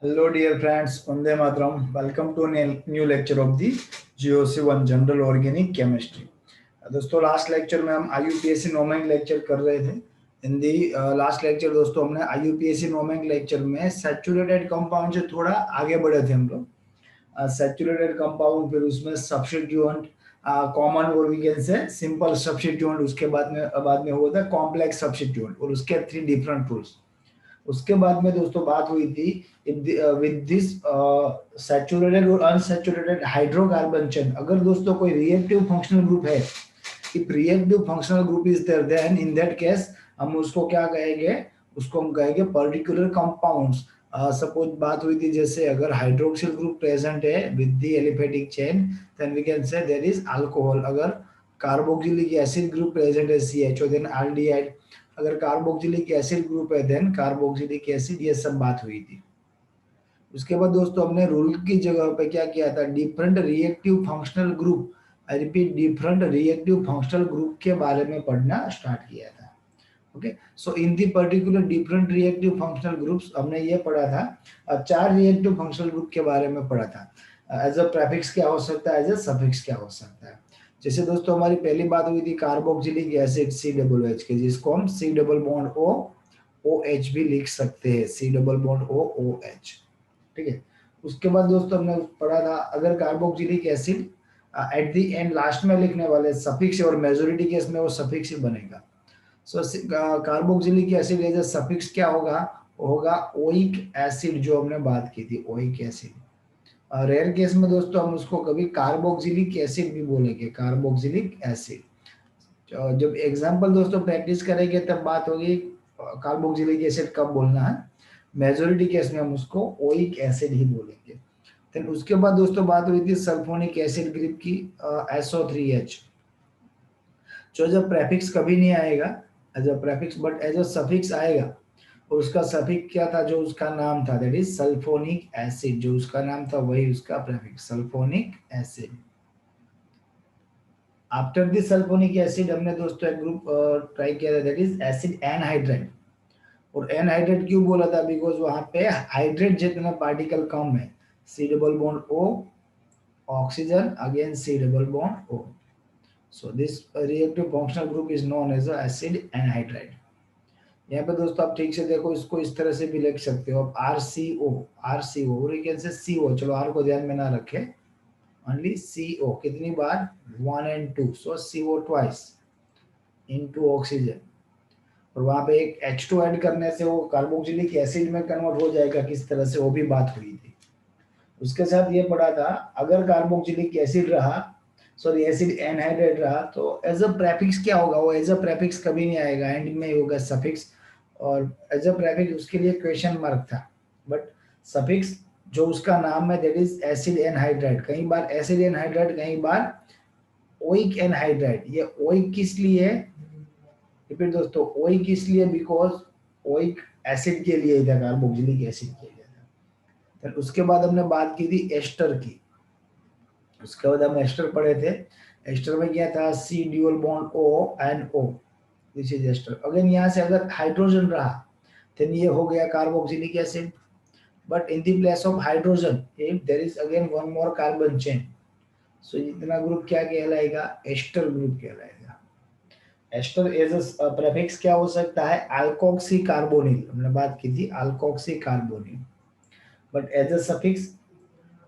Hello, dear friends. Vande Mataram. Welcome to a new lecture of the GOC1 General Organic Chemistry. दोस्तों last lecture में हम IUPAC nomenclature कर रहे थे। इन दी last lecture दोस्तों हमने IUPAC नोमेनक्लेचर में सैचुरेटेड कंपाउंड से थोड़ा आगे बढ़े थे हम लोग। सैचुरेटेड कंपाउंड, फिर उसमें सब्स्टिट्यूएंट, कॉमन और we can say simple substituent, उसके बाद में हुआ था कॉम्प्लेक्स सब्स्टिट्यूएंट और उसके 3 डिफरेंट रूल्स। उसके बाद में दोस्तों बात हुई थी विद दिस सैचुरेटेड और अनसैचुरेटेड हाइड्रोकार्बन चेन, अगर दोस्तों कोई रिएक्टिव फंक्शनल ग्रुप है, if reactive functional group is there, then in that case हम उसको क्या कहेंगे, उसको हम कहेंगे पर्टिकुलर कंपाउंड्स। सपोज बात हुई थी जैसे अगर हाइड्रोक्सिल ग्रुप प्रेजेंट है with the aliphatic chain, then we can say there is alcohol. अगर कार्बोक्सिलिक एसिड ग्रुप प्रेजेंट है CHO, देन एल्डिहाइड। अगर कार्बोक्सिलिक एसिड ग्रुप है देन कार्बोक्सिलिक एसिड। ये सब बात हुई थी। उसके बाद दोस्तों हमने रूल की जगह पे क्या किया था, different reactive functional group, I repeat different reactive functional group के बारे में पढ़ना स्टार्ट किया था। Okay, so in the particular different reactive functional groups हमने ये पढ़ा था, 4 रिएक्टिव फंक्शनल ग्रुप के बारे में पढ़ा था। एज अ प्रेफिक्स क्या हो सकता है, एज अ सफिक्स क्या हो सकता है। जैसे दोस्तों हमारी पहली बात हुई थी कार्बोक्सिलिक एसिड COOH के, जिसको हम C double bond O OH भी लिख सकते हैं, C double bond O OH। ठीक है। उसके बाद दोस्तों हमने पढ़ा था अगर carboxylic acid eight the and last में लिखने वाले सफिक्स, और मेजोरिटी केस में वो सफिक्स ही बनेगा। So carboxylic acid as a suffix क्या होगा, होगा ओइक एसिड, जो हमने बात की थी ओइक एसिड। रेयर केस में दोस्तों हम उसको कभी कार्बोक्सिलिक एसिड भी बोलेंगे, कार्बोक्सिलिक एसिड। जब एग्जांपल दोस्तों प्रैक्टिस करेंगे तब बात होगी कार्बोक्सिलिक एसिड कब बोलना है। मेजोरिटी केस में हम उसको ओइक एसिड ही बोलेंगे। देन उसके बाद दोस्तों बात हुई थी सल्फोनिक एसिड ग्रुप की, SO3H, जो एज अ प्रेफिक्स कभी नहीं आएगा as a prefix, but as a suffix आएगा। और उसका सफिक्स क्या था, जो उसका नाम था, दैट इज सल्फोनिक एसिड। जो उसका नाम था वही उसका prefix, sulphonic acid. After this sulphonic acid हमने दोस्तों एक ग्रुप ट्राई किया था, दैट इज एसिड एनहाइड्राइड। और एनहाइड्रेट क्यों बोला था, बिकॉज वहां पे हाइड्रेट जितना पार्टिकल कम है। C double bond O, oxygen, again C double bond O। So this reactive functional group is known as a acid anhydride। यहाँ पे दोस्तों आप ठीक से देखो, इसको इस तरह से भी लिख सकते हो आप, RCO और एक से CO। चलो R को ध्यान में ना रखे, ओनली CO कितनी बार, 1 and 2, so CO twice into oxygen. और वहां पे एक H2 ऐड करने से वो कार्बोक्सिलिक एसिड में कन्वर्ट हो जाएगा, किस तरह से, वो भी बात हुई थी। उसके साथ ये पढ़ा था अगर कार्बोक्सिलिक एसिड रहा, सॉरी एसिड एनहाइड्रेट रहा, तो एज अ प्रेफिक्स क्या होगा, वो एज अ प्रेफिक्स कभी नहीं आएगा, एंड में होगा सफिक्स। और एज अ प्रेफिक्स उसके लिए क्वेश्चन मार्क था, बट सफिक्स जो उसका नाम है दैट इज एसिड एनहाइड्राइड। कई बार एसिड एनहाइड्राइड, कई बार ओइक एनहाइड्राइड। ये ओइक किस लिए है, रिपीट दोस्तों, ओइक किस लिए, बिकॉज ओइक एसिड के लिए था, कार्बोक्सिलिक एसिड के लिए था। फिर उसके बाद हमने बात की थी एस्टर की। उसके बाद हम एस्टर पढ़े थे। एस्टर में क्या था, C dual bond O and O, this is ester. Again यहाँ से अगर हाइड्रोजन रहा तो ये हो गया carboxylic acid, but in the place of hydrogen if there is again one more carbon chain, so इतना ग्रुप क्या कहलाएगा, एस्टर ग्रुप कहलाएगा। एस्टर एज अ प्रीफिक्स क्या हो सकता है, अल्कोक्सी कार्बोनिल, हमने बात की थी alkoxy carbonyl. But as a suffix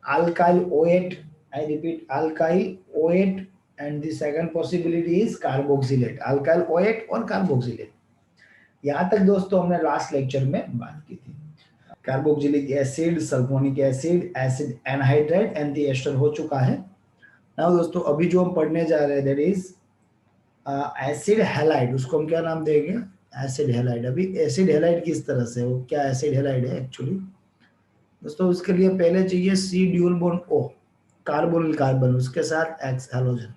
alkyl O8, I repeat alkyl O8, and the second possibility is carboxylate, alkyl O8 और carboxylate। यहाँ तक दोस्तों हमने लास्ट लेक्चर में बात की थी। Carboxylic acid, sulphonic acid, acid anhydride and the ester हो चुका है। नाउ दोस्तों अभी जो हम पढ़ने जा रहे हैं दैट इज एसिड हैलाइड। उसको हम क्या नाम देंगे, एसिड हैलाइड। अभी एसिड हैलाइड किस तरह से, वो क्या एसिड हैलाइड है एक्चुअली दोस्तों, उसके लिए पहले चाहिए C dual bond O, carbonyl carbon, उसके साथ X हैलोजन।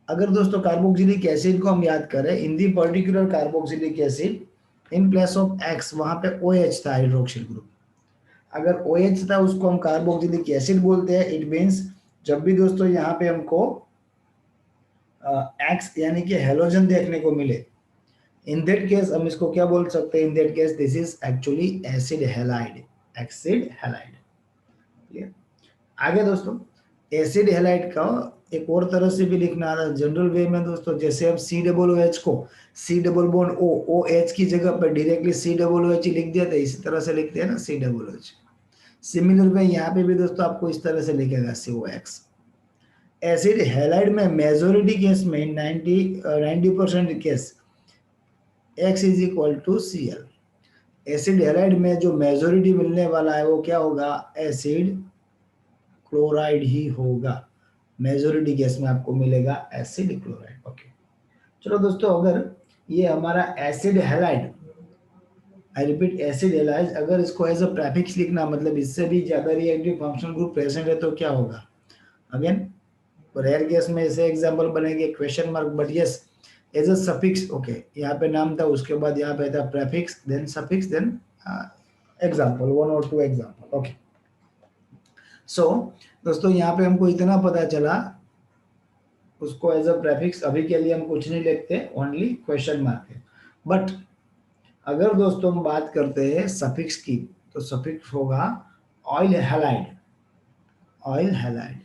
अगर दोस्तों कार्बोक्सिलिक एसिड को हम याद करें, in the particular carboxylic acid in place of X वहां पे OH था, हाइड्रोक्सिल ग्रुप। अगर OH था उसको हम कार्बोक्सिलिक एसिड बोलते हैं। इट मींस जब भी दोस्तों यहाँ पे हमको X यानी कि हैलोजन देखने को मिले, इन दैट केस हम इसको क्या बोल सकते हैं, इन that case this is actually acid halide, acid halide. Clear? आगे दोस्तों एसिड हैलाइड का एक और तरह से भी लिखना आता है जनरल वे में दोस्तों, जैसे हम COOH को C डबल बॉन्ड OH की जगह पर डायरेक्टली COOH लिख दिया था, इसी तरह से लिखते हैं ना COOH। सिमिलर वे यहाँ पे भी दोस्तों आपको इस तरह से लिखेगा COX। एसिड हैलाइड में मेजोरिटी केस में 90% केस X is equal to Cl। Acid halide में जो मेजोरिटी मिलने वाला है वो क्या होगा, एसिड क्लोराइड ही होगा। मेजोरिटी केस में आपको मिलेगा एसिड क्लोराइड। ओके, चलो दोस्तों, अगर ये हमारा acid halide, I repeat acid halide, अगर इसको एज अ प्रेफिक्स लिखना, मतलब इससे भी ज्यादा रिएक्टिव फंक्शनल ग्रुप प्रेजेंट है तो क्या होगा, अगेन रेयर केस में ऐसे एग्जांपल बनेंगे question mark, but yes as a suffix. Okay, यहाँ पे नाम था, उसके बाद यहाँ पे था prefix, then suffix, then example, 1 और 2 एग्जांपल। ओके, सो दोस्तों यहाँ पे हमको इतना पता चला, उसको एज अ प्रेफिक्स अभी के लिए हम कुछ नहीं लिखते, ओनली क्वेश्चन मार्क है। बट अगर दोस्तों हम बात करते हैं सफिक्स की, तो सफिक्स होगा ऑयल हैलाइड, ऑयल हैलाइड,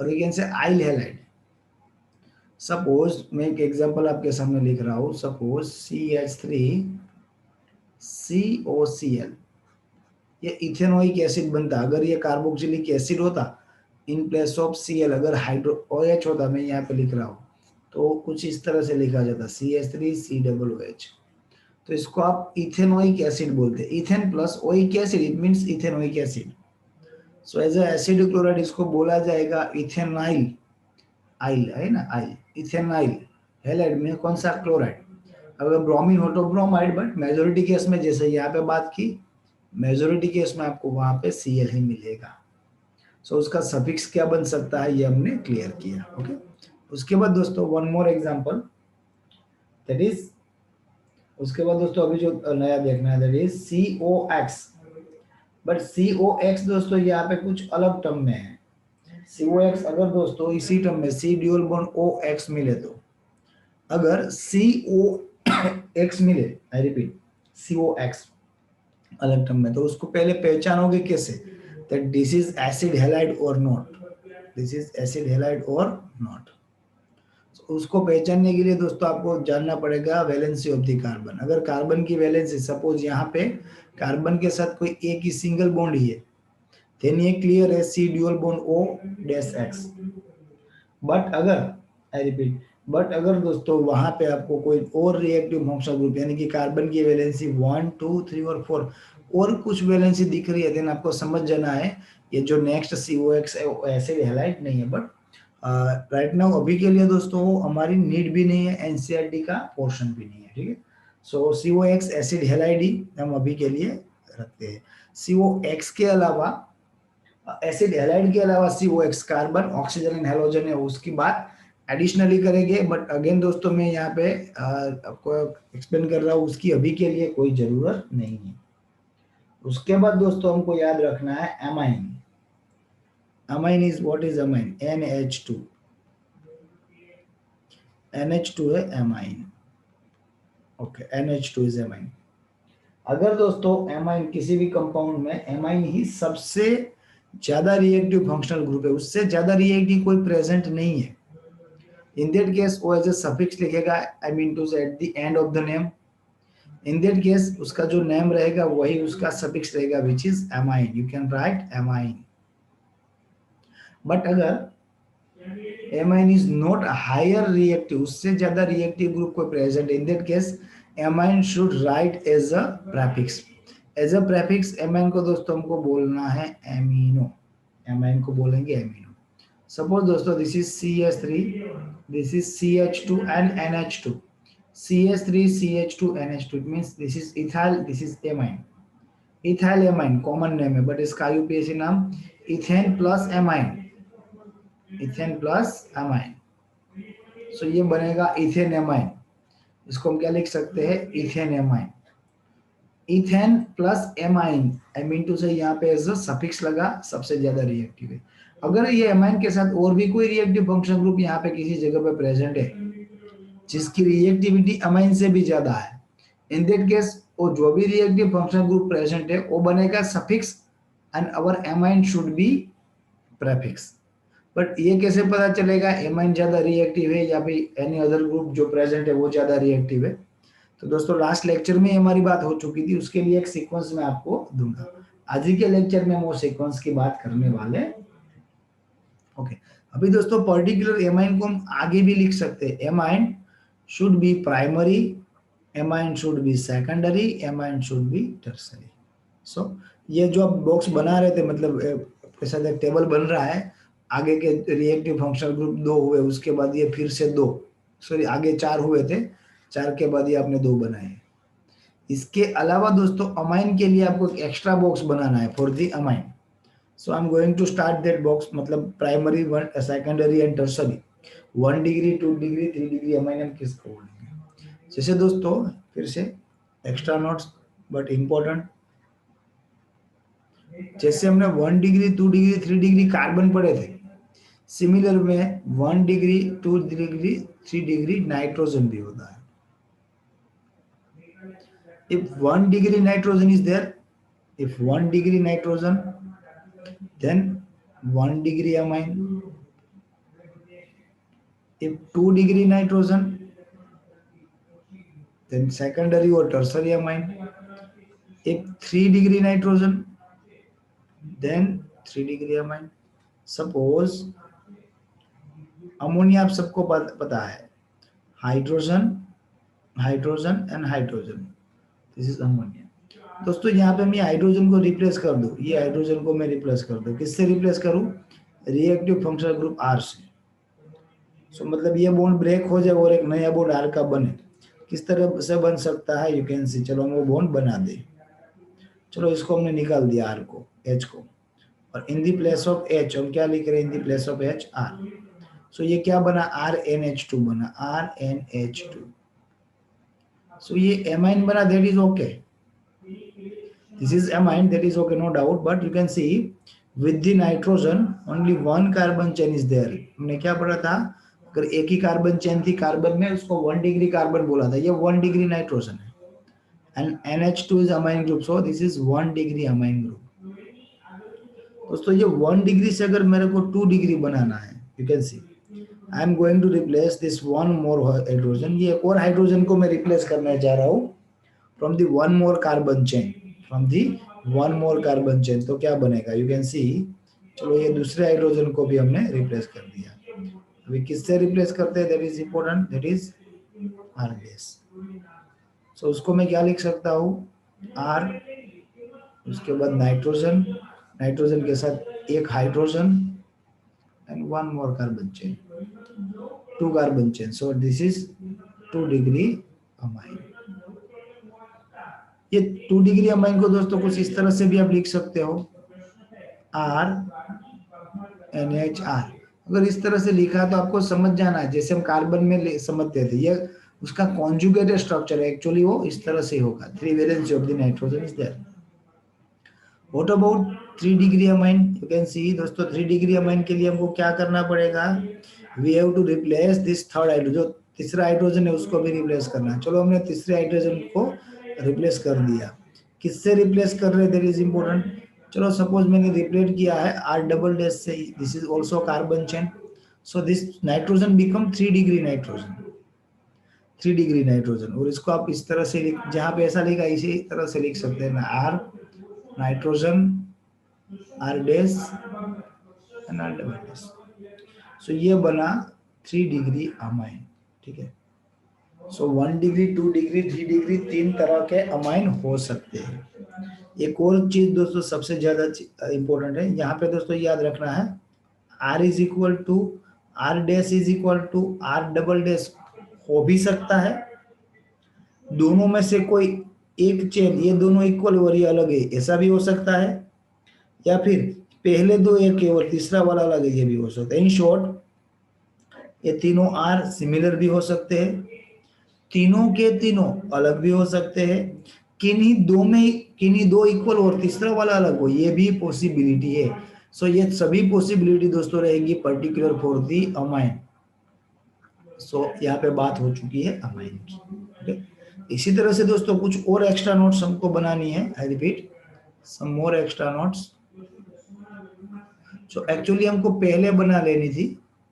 और you can say acyl halide. Suppose मैं एक एग्जांपल आपके सामने लिख रहा हूं, सपोज CH3COCl, ये इथेनोइक एसिड बनता। अगर ये कार्बोक्सिलिक एसिड होता इन प्लेस ऑफ Cl, अगर हाइड्रो OH होता, मैं यहाँ पे लिख रहा हूँ, तो कुछ इस तरह से लिखा जाता CH3COOH। तो इसको आप इथेनोइक एसिड बोलते हैं। Ethane plus oic acid, it means ethanoic acid. So as a acid chloride इसको बोला जाएगा इथेनाइल, आइल है ना, आइल, इथेनाइल हैलाइड में कौन सा, क्लोराइड। अगर ब्रोमीन हो तो ब्रोमाइड, बट मेजोरिटी केस में जैसे यहाँ पे बात की, मेजोरिटी केस में आपको वहां पे Cl ही मिलेगा। सो उसका सफिक्स क्या बन सकता है, ये हमने क्लियर किया। ओके, उसके बाद दोस्तों one more example, that is, उसके बाद दोस्तों अभी जो नया देखना है that is COX। But COX दोस्तों यहाँ पे कुछ अलग टर्म में है। COX अगर दोस्तों इसी टर्म में C ड्यूअल बॉन्ड OX मिले, तो अगर COX मिले, आई रिपीट COX अलग टर्म में, तो उसको पहले पहचानोगे कैसे, that this is acid halide or not, this is acid halide or not. उसको पहचानने के लिए दोस्तों आपको जानना पड़ेगा वैलेंसी ऑफ द कार्बन। अगर कार्बन की वैलेंसी, सपोज यहाँ पे कार्बन के साथ कोई एक ही सिंगल बॉन्ड ही है, देन ये क्लियर है C dual bond O-X। But अगर, आई रिपीट, बट अगर दोस्तों वहां पे आपको कोई और रिएक्टिव फंक्शनल ग्रुप, यानी कि कार्बन की वैलेंसी 1, 2, 3 और 4 और कुछ वैलेंसी दिख रही है, देन आपको समझ जाना है ये जो नेक्स्ट COX है वो एसिड हैलाइड नहीं है। बट राइट नाउ अभी के लिए दोस्तों हमारी नीड भी नहीं है, एनसीईआरटी का पोर्शन भी नहीं है, ठीक है। सो COX एसिड हैलाइड ही हम अभी के लिए रखते हैं। COX के अलावा, एसिड हैलाइड के अलावा COX carbon, oxygen and halogen है, उसकी बात एडिशनली करेंगे। बट अगेन दोस्तों मैं यहाँ पे आपको एक्सप्लेन कर रहा हूँ, उसकी अभी के लिए कोई जरूरत नहीं है। उसके बाद दोस्तों हमको याद रखना है amine. Amine is what is amine, NH2, NH2 है amine. Okay, NH2 is amine. अगर दोस्तों एमाइन किसी भी कंपाउंड में, एमाइन ही सबसे ज्यादा रिएक्टिव फंक्शनल ग्रुप है, उससे ज्यादा रिएक्टिव कोई प्रेजेंट नहीं है। इन दैट केस वो एज ए सफिक्स लिखेगा, I mean to say at the end of the name. In that case उसका जो नेम रहेगा वही उसका सफिक्स रहेगा, which is amine. You can write amine. But अगर amine is not higher reactive, उससे ज्यादा रिएक्टिव ग्रुप कोई present, in that case amine should write as a prefix. As a prefix amine को दोस्तों हमको बोलना है एमिनो, एमाइन को बोलेंगे एमिनो। सपोज दोस्तों this is CH3, this is CH2 and NH2, CH3 CH2 NH2, it means this is ethyl, this is amine, ethyl amine common name है, but इसका IUPAC नाम ethane plus amine, ethane plus amine. So ये बनेगा ethane amine. इसको हम क्या लिख सकते हैं, ethane amine, ethane plus amine, I mean to say यहाँ पे एज अ सफिक्स लगा, सबसे ज्यादा रिएक्टिव है। अगर ये एमाइन के साथ और भी कोई रिएक्टिव फंक्शनल ग्रुप यहाँ पे किसी जगह पे प्रेजेंट है जिसकी रिएक्टिविटी अमाइन से भी ज्यादा है, इन दैट केस वो जो भी रिएक्टिव फंक्शनल ग्रुप प्रेजेंट है वो बनेगा suffix and our amine should B prefix. But ये कैसे पता चलेगा एमाइन ज्यादा रिएक्टिव है या फिर एनी अदर ग्रुप जो प्रेजेंट है वो ज्यादा रिएक्टिव है? तो दोस्तों लास्ट लेक्चर में हमारी बात हो चुकी थी, उसके लिए एक सीक्वेंस मैं आपको दूंगा। आज ही के लेक्चर में हम वो सीक्वेंस की बात करने वाले। ओके, अभी दोस्तों पर्टिकुलर एमाइन को हम आगे भी लिख सकते हैं। Amine should be primary, amine should be secondary, amine should be tertiary. So ये जो आप बॉक्स बना रहे थे, मतलब ऐसा एक टेबल बन रहा है, आगे के रिएक्टिव फंक्शनल ग्रुप 2 हुए, उसके बाद ये फिर से 2, सॉरी आगे 4 हुए थे, 4 के बाद ये आपने 2 बनाए। इसके अलावा दोस्तों अमाइन के लिए आपको एक एक्स्ट्रा बॉक्स बनाना है for the amine. So I am going to start that box, मतलब primary, one secondary and tertiary, 1 degree, 2 degree, 3 degree amine हम किसको बोलेंगे? जैसे दोस्तों फिर से एक्स्ट्रा नोट्स बट इंपॉर्टेंट, जैसे हमने 1 डिग्री, 2 डिग्री, 3 डिग्री कार्बन पढ़े थे, सिमिलर में 1 डिग्री, 2 डिग्री, 3 डिग्री नाइट्रोजन भी होता है। If 1 degree nitrogen is there, if 1 degree nitrogen, then 1 degree amine. If 2 degree nitrogen, then secondary or tertiary amine. If 3 degree nitrogen, then 3 degree amine. Suppose ammonia आप सबको पता है, hydrogen, hydrogen and hydrogen, this is ammonia. दोस्तों यहाँ पे मैं hydrogen को replace कर दूं, ये हाइड्रोजन को मैं रिप्लेस कर दूं, किससे रिप्लेस करूं? रिएक्टिव फंक्शनल ग्रुप आर से। सो मतलब ये बॉन्ड ब्रेक हो जाए और एक नया बॉन्ड आर का बने, किस तरह से बन सकता है? यू कैन सी, चलो हम वो बॉन्ड बना दे। चलो इसको हमने निकाल दिया आर को, एच को, और in the place of H हम क्या लिख रहे हैं? In the place of H R. So ये क्या बना? RnH2 बना, RnH2। सो ये एमाइन बना, that is okay, this is amine, that is okay, no doubt. But you can see with the nitrogen only 1 carbon chain is there. हमने क्या पढ़ा था? अगर एक ही कार्बन चेन थी कार्बन में, उसको 1 डिग्री कार्बन बोला था, ये 1 डिग्री नाइट्रोजन है, and NH2 is amine group, so this is 1 degree amine group. दोस्तों ये 1 डिग्री से अगर मेरे को 2 डिग्री बनाना है, you can see I am going to replace this 1 more hydrogen, ये एक और हाइड्रोजन को मैं रिप्लेस करना चाह रहा हूँ from the 1 more carbon chain, from the 1 more carbon chain. तो क्या बनेगा? यू कैन सी, चलो ये दूसरे हाइड्रोजन को भी हमने रिप्लेस कर दिया। अभी किससे रिप्लेस करते हैं? That is important, that is R base. So उसको मैं क्या लिख सकता हूँ? आर, उसके बाद नाइट्रोजन, नाइट्रोजन के साथ एक hydrogen and 1 more carbon chain, 2 carbon chain, so this is 2 degree amine. ये 2 डिग्री अमाइन को दोस्तों कुछ इस तरह से भी आप लिख सकते हो, आर NHR। अगर इस तरह से लिखा तो आपको समझ जाना है, जैसे हम कार्बन में समझते थे, ये उसका कॉन्जुगेटेड स्ट्रक्चर है, एक्चुअली वो इस तरह से होगा, 3 valency of the nitrogen is there. What about 3 degree amine? You can see दोस्तों 3 डिग्री अमाइन के लिए हमको क्या करना पड़ेगा? We have to replace this third hydrogen, जो तीसरा हाइड्रोजन है उसको भी रिप्लेस करना है। चलो हमने तीसरे हाइड्रोजन को रिप्लेस कर दिया, किससे रिप्लेस कर रहे हैं? That is important. चलो सपोज मैंने रिप्लेस किया है R डबल डैश से, this is also carbon chain, so this nitrogen become 3 degree nitrogen, 3 degree nitrogen. और इसको आप इस तरह से जहां पे ऐसा लिखा इसी तरह से लिख सकते हैं ना, R nitrogen, R dash and R double dash. So ये बना 3 डिग्री अमाइन, ठीक है। सो 1 डिग्री, 2 डिग्री, 3 डिग्री, 3 तरह के अमाइन हो सकते हैं। एक और चीज दोस्तों सबसे ज्यादा इंपॉर्टेंट है, यहाँ पे दोस्तों याद रखना है, R is equal to R dash is equal to R double dash हो भी सकता है, दोनों में से कोई एक चेन, ये दोनों इक्वल और ये अलग है, ऐसा भी हो सकता है, या फिर पहले दो एक है और तीसरा वाला अलग है, ये भी हो सकता है। इन शॉर्ट ये तीनों R सिमिलर भी हो सकते हैं, तीनों के तीनों अलग भी हो सकते हैं, किन्हीं दो इक्वल और तीसरा वाला अलग हो, ये भी पॉसिबिलिटी है। सो ये सभी पॉसिबिलिटी दोस्तों रहेंगी पर्टिकुलर फॉर दी अमाइन। सो यहाँ पे बात हो चुकी है अमाइन की, इसी तरह से दोस्तों कुछ और एक्स्ट्रा नोट्स हमको बनानी है। I repeat, some more extra notes. So actually हमको पहले बना लेनी थी,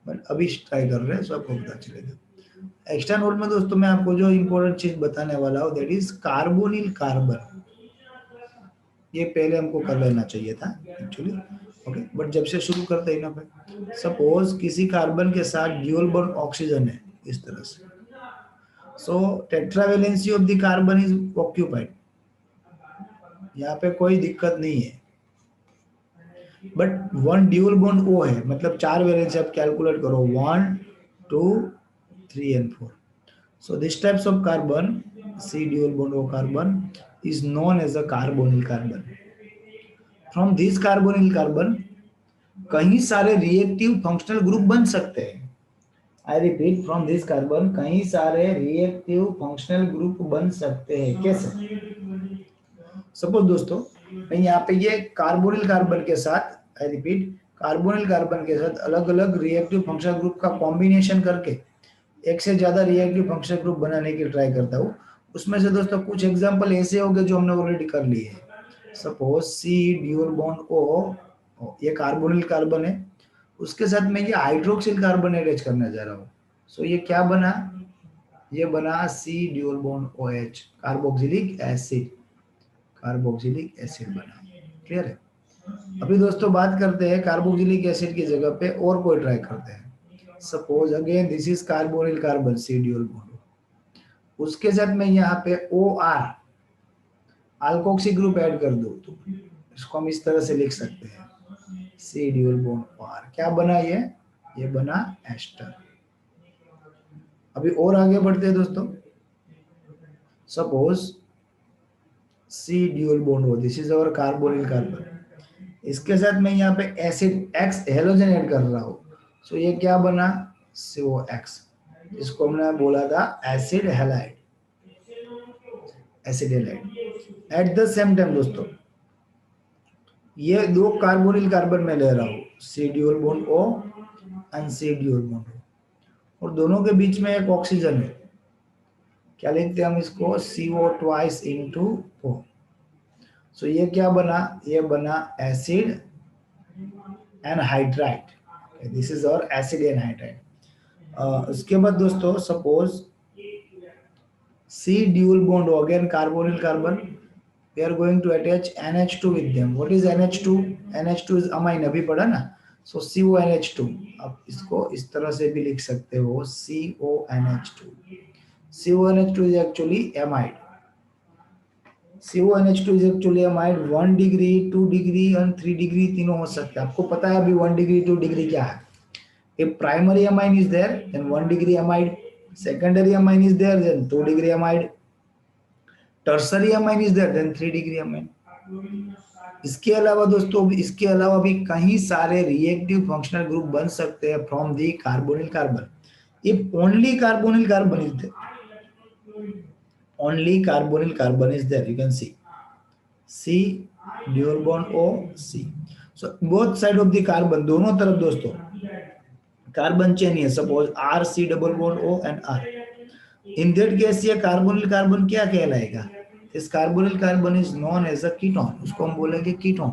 बट अभी ट्राई कर रहे हैं, सो आपको पता चलेगा। एक्स्ट्रा नोट में दोस्तों मैं आपको जो इंपॉर्टेंट चीज बताने वाला हूँ, दैट इज कार्बोनिल कार्बन। ये पहले हमको कर लेना चाहिए था एक्चुअली, ओके। बट जब से शुरू करते हैं ना भाई, सपोज किसी कार्बन के साथ ड्यूल बॉन्ड ऑक्सीजन है इस तरह से, so tetravalency of the carbon is occupied, यहाँ पे कोई दिक्कत नहीं है। But one dual bond O है, मतलब 4 वैलेंसी आप कैलकुलेट करो, 1 2 3 and 4। So this types of carbon, C dual bond O carbon, is known as a carbonyl carbon. From this carbonyl carbon कई सारे रिएक्टिव फंक्शनल ग्रुप बन सकते हैं। I repeat, from this carbon कई सारे reactive functional group बन सकते हैं। कैसे? सपोज दोस्तों मैं यहाँ पे ये कार्बोनिल कार्बन के साथ, आई रिपीट, कार्बोनिल कार्बन के साथ अलग अलग रिएक्टिव फंक्शनल ग्रुप का कॉम्बिनेशन करके एक से ज्यादा रिएक्टिव फंक्शनल ग्रुप बनाने की ट्राई करता हूँ। उसमें से दोस्तों कुछ एग्जांपल ऐसे हो गए जो हमने ऑलरेडी कर लिए हैं। Suppose C dual bond O, ये कार्बोनिल कार्बन है, उसके साथ मैं ये हाइड्रोक्सिल कार्बन अटैच करने जा रहा हूँ। सो ये क्या बना? ये बना C dual bond O H, carboxylic acid, carboxylic acid बना। क्लियर है? अभी दोस्तों बात करते हैं कार्बोक्सिलिक एसिड की जगह पे और कोई ट्राई करते हैं। Suppose again this is carbonyl carbon, C dual bond, उसके साथ मैं यहाँ पे O R, alkoxy group add कर दूं तो इसको हम इस तरह से लिख सकते हैं, सी ड्यूल बॉन्ड ओ आर। क्या बना ये बना एस्टर। अभी और आगे बढ़ते हैं दोस्तों। Suppose C dual bond O, this is our carbonyl carbon, इसके साथ मैं यहाँ पे एसिड एक्स हेलोजन ऐड कर रहा हूँ। सो ये क्या बना? COX, इसको हमने बोला था acid halide, acid halide. At the same time दोस्तों ये दो कार्बोनिल कार्बन में ले रहा हूँ, C dual bond O and C dual bond O, और दोनों के बीच में एक ऑक्सीजन है। क्या लिखते हैं हम इसको? CO twice into O। So ये क्या बना? ये बना एसिड एनहाइड्राइड, दिस इज और एसिड एनहाइड्राइड। उसके बाद दोस्तों suppose C dual bond O, again carbonyl carbon, we are going to attach NH2 with them. What is NH2? NH2 is amine, अभी पढ़ा ना। So CONH2, आप इसको इस तरह से भी लिख सकते हो, CONH2। CONH2 is actually amide. CONH2 is actually amide। 1 degree, 2 degree और 3 डिग्री तीनों हो सकते हैं। आपको पता है अभी 1 डिग्री 2 डिग्री क्या है? If primary amine is there, then 1 degree amide. Secondary amine is there, then 2 degree amide. Tertiary amine is there, then 3 degree amine. इसके अलावा दोस्तों, इसके अलावा भी कई सारे रिएक्टिव फंक्शनल ग्रुप बन सकते हैं from the carbonyl carbon. If only carbonyl carbon is there, only carbonyl carbon is there, you can see C dual bond O C. So both side of the carbon, दोनों तरफ दोस्तों carbon chain है। Suppose R C double bond O and R, in that case ये carbonyl carbon क्या कहलाएगा? इस carbonyl carbon is known as a ketone, उसको हम बोलेंगे कीटोन।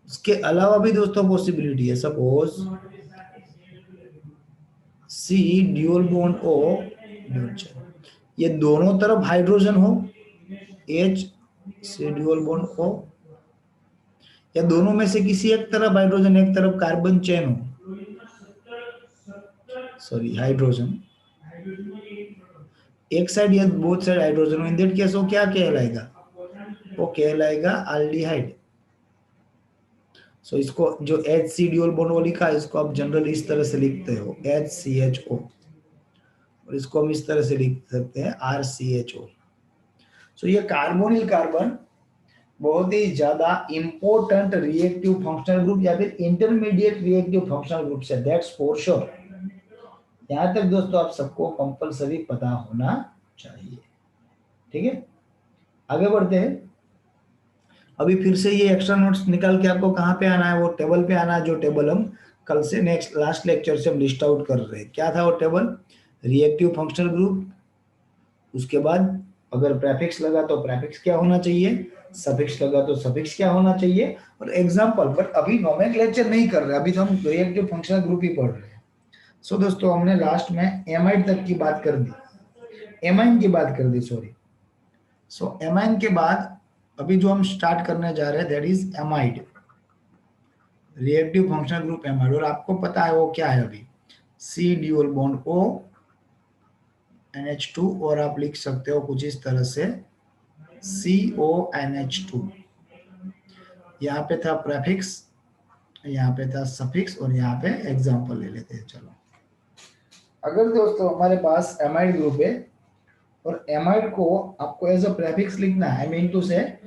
उसके अलावा भी दोस्तों पॉसिबिलिटी है। Suppose C dual bond O, ये दोनों तरफ हाइड्रोजन हो, H C dual bond O, या दोनों में से किसी एक तरफ हाइड्रोजन, एक तरफ कार्बन चेन हो, सॉरी हाइड्रोजन, एक साइड या बोथ साइड हाइड्रोजन हो, इन दैट केस वो क्या कहलाएगा? वो कहलाएगा एल्डिहाइड। सो इसको जो HC ड्यूल बॉन्ड O लिखा है, इसको आप जनरली इस तरह से लिखते हो HCHO, और इसको हम इस तरह से लिख सकते हैं RCHO। सो ये कार्बोनिल कार्बन बहुत ही ज्यादा इंपॉर्टेंट रिएक्टिव फंक्शनल ग्रुप या फिर इंटरमीडिएट रिएक्टिव फंक्शनल ग्रुप है, दैट्स फॉर श्योर। यहां तक दोस्तों आप सबको कंपलसरी पता होना चाहिए। ठीक है, आगे बढ़ते हैं। अभी फिर से ये एक्स्ट्रा नोट्स निकाल के आपको कहाँ पे आना है? वो टेबल पे आना है, जो टेबल हम कल से नेक्स्ट लास्ट लेक्चर से हम लिस्ट आउट कर रहे हैं। क्या था वो टेबल? रिएक्टिव फंक्शनल ग्रुप, उसके बाद अगर प्रेफिक्स लगा तो प्रेफिक्स क्या होना चाहिए, सफिक्स लगा तो सफिक्स क्या होना चाहिए, और एग्जाम्पल। बट अभी नोमेनक्लेचर नहीं कर रहे, अभी तो हम रिएक्टिव फंक्शनल ग्रुप ही पढ़ रहे हैं। सो दोस्तों हमने लास्ट में एमाइड तक की बात कर दी, एमाइन की बात कर दी, सॉरी। सो एमाइन के बाद अभी जो हम स्टार्ट करने जा रहे हैं that is amide, reactive functional group amide. और आपको पता है वो क्या है अभी, सी ड्यूअल बॉन्ड ओ NH2, और आप लिख सकते हो कुछ इस तरह से CONH2। यहाँ पे था प्रेफिक्स, यहाँ पे था सफिक्स, और यहाँ पे एग्जाम्पल ले लेते हैं। चलो, अगर दोस्तों हमारे पास एमाइड ग्रुप है और एमाइड को आपको एज अ प्रेफिक्स लिखना है, आई मीन टू से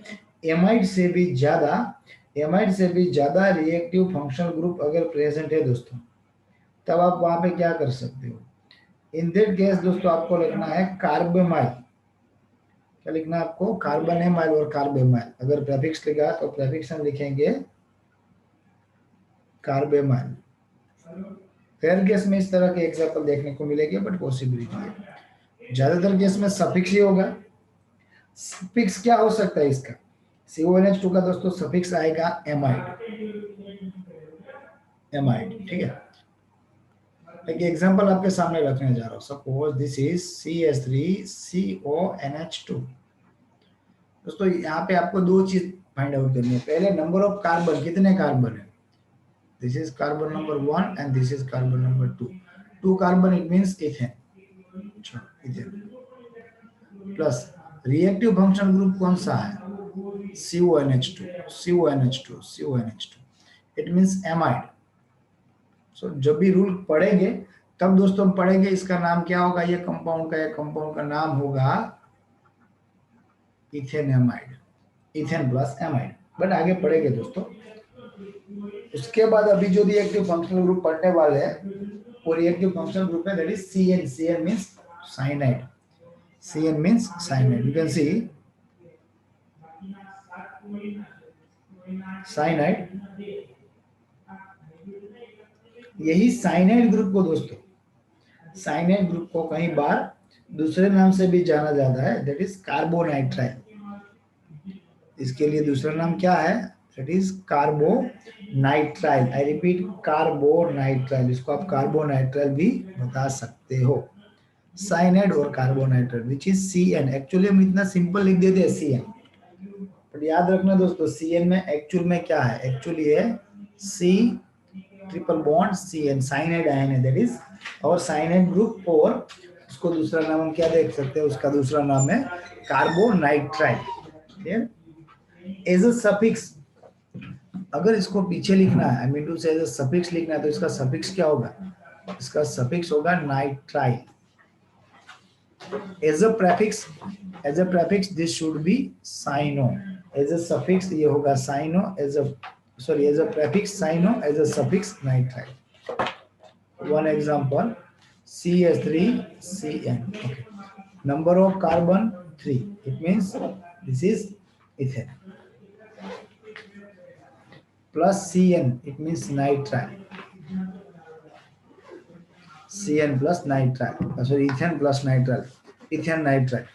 एमाइड से भी ज्यादा, एमाइड से भी ज्यादा रिएक्टिव फंक्शनल ग्रुप अगर प्रेजेंट है दोस्तों, तब आप वहां पे क्या कर सकते हो। इन दैट केस दोस्तों आपको लिखना है कार्बेमाइल। क्या लिखना है आपको, कार्बोनेमाइल और कार्बेमाइल। अगर प्रेफिक्स लिखा तो प्रेफिक्स हम लिखेंगे कार्बेमाइल। रेयर केस में इस तरह के एग्जांपल देखने को मिलेंगे, बट पॉसिबिलिटी है। ज्यादातर केस में सफिक्स ही होगा। सफिक्स क्या हो सकता है इसका, CONH2 का दोस्तों सफिक्स आएगा एमाइड, एमाइड, ठीक है। एक एग्जांपल आपके सामने रखने जा रहा हूं। Suppose this is CH3CONH2। दोस्तों यहाँ पे आपको दो चीज फाइंड आउट करनी है। पहले नंबर ऑफ कार्बन, कितने कार्बन है। This is carbon number 1 and this is carbon number 2। 2 carbon it means ethane, ethane. Plus reactive functional group कौन सा है, CONH2, CONH2, CONH2, it means amide. सो जब भी रूल पढ़ेंगे तब दोस्तों हम पढ़ेंगे इसका नाम क्या होगा, ये कंपाउंड का, ये कंपाउंड का नाम होगा इथेनेमाइड, इथेन प्लस एमाइड। बट आगे पढ़ेंगे दोस्तों। उसके बाद अभी जो रिएक्टिव फंक्शनल ग्रुप पढ़ने वाले हैं वो रिएक्टिव फंक्शनल ग्रुप है that is CN। CN means cyanide, CN means cyanide. You can C cyanide. यही साइनाइड ग्रुप को दोस्तों, साइनाइड ग्रुप को कई बार दूसरे नाम से भी जाना जाता है दैट इज कार्बोनाइट्राइल। इसके लिए दूसरा नाम क्या है, that is carbonitrile. I repeat, carbonitrile. इसको आप कार्बोनाइट्राइल भी बता सकते हो। साइनाइड और carbonitrile which is CN। Actually हम इतना सिंपल लिख देते हैं CN, बट याद रखना दोस्तों CN में एक्चुअल में क्या है, एक्चुअली है C triple bond CN, cyanide ion है दैट इज और साइनाइड ग्रुप। और उसको दूसरा नाम हम क्या देख सकते हैं, उसका दूसरा नाम है carbonitrile. Clear. As a suffix अगर इसको पीछे लिखना है, I mean to say as a suffix लिखना है, तो इसका सफिक्स क्या होगा, इसका सफिक्स होगा nitrile. As a prefix this should be cyano. As a suffix ये होगा cyano, as a sorry as a prefix cyano, as a suffix nitrile. One example CH3CN। okay. Number of carbon 3, it means this is ethane. Plus CN, it means nitrile, CN plus nitrile, sorry ethane plus nitrile, ethane nitrile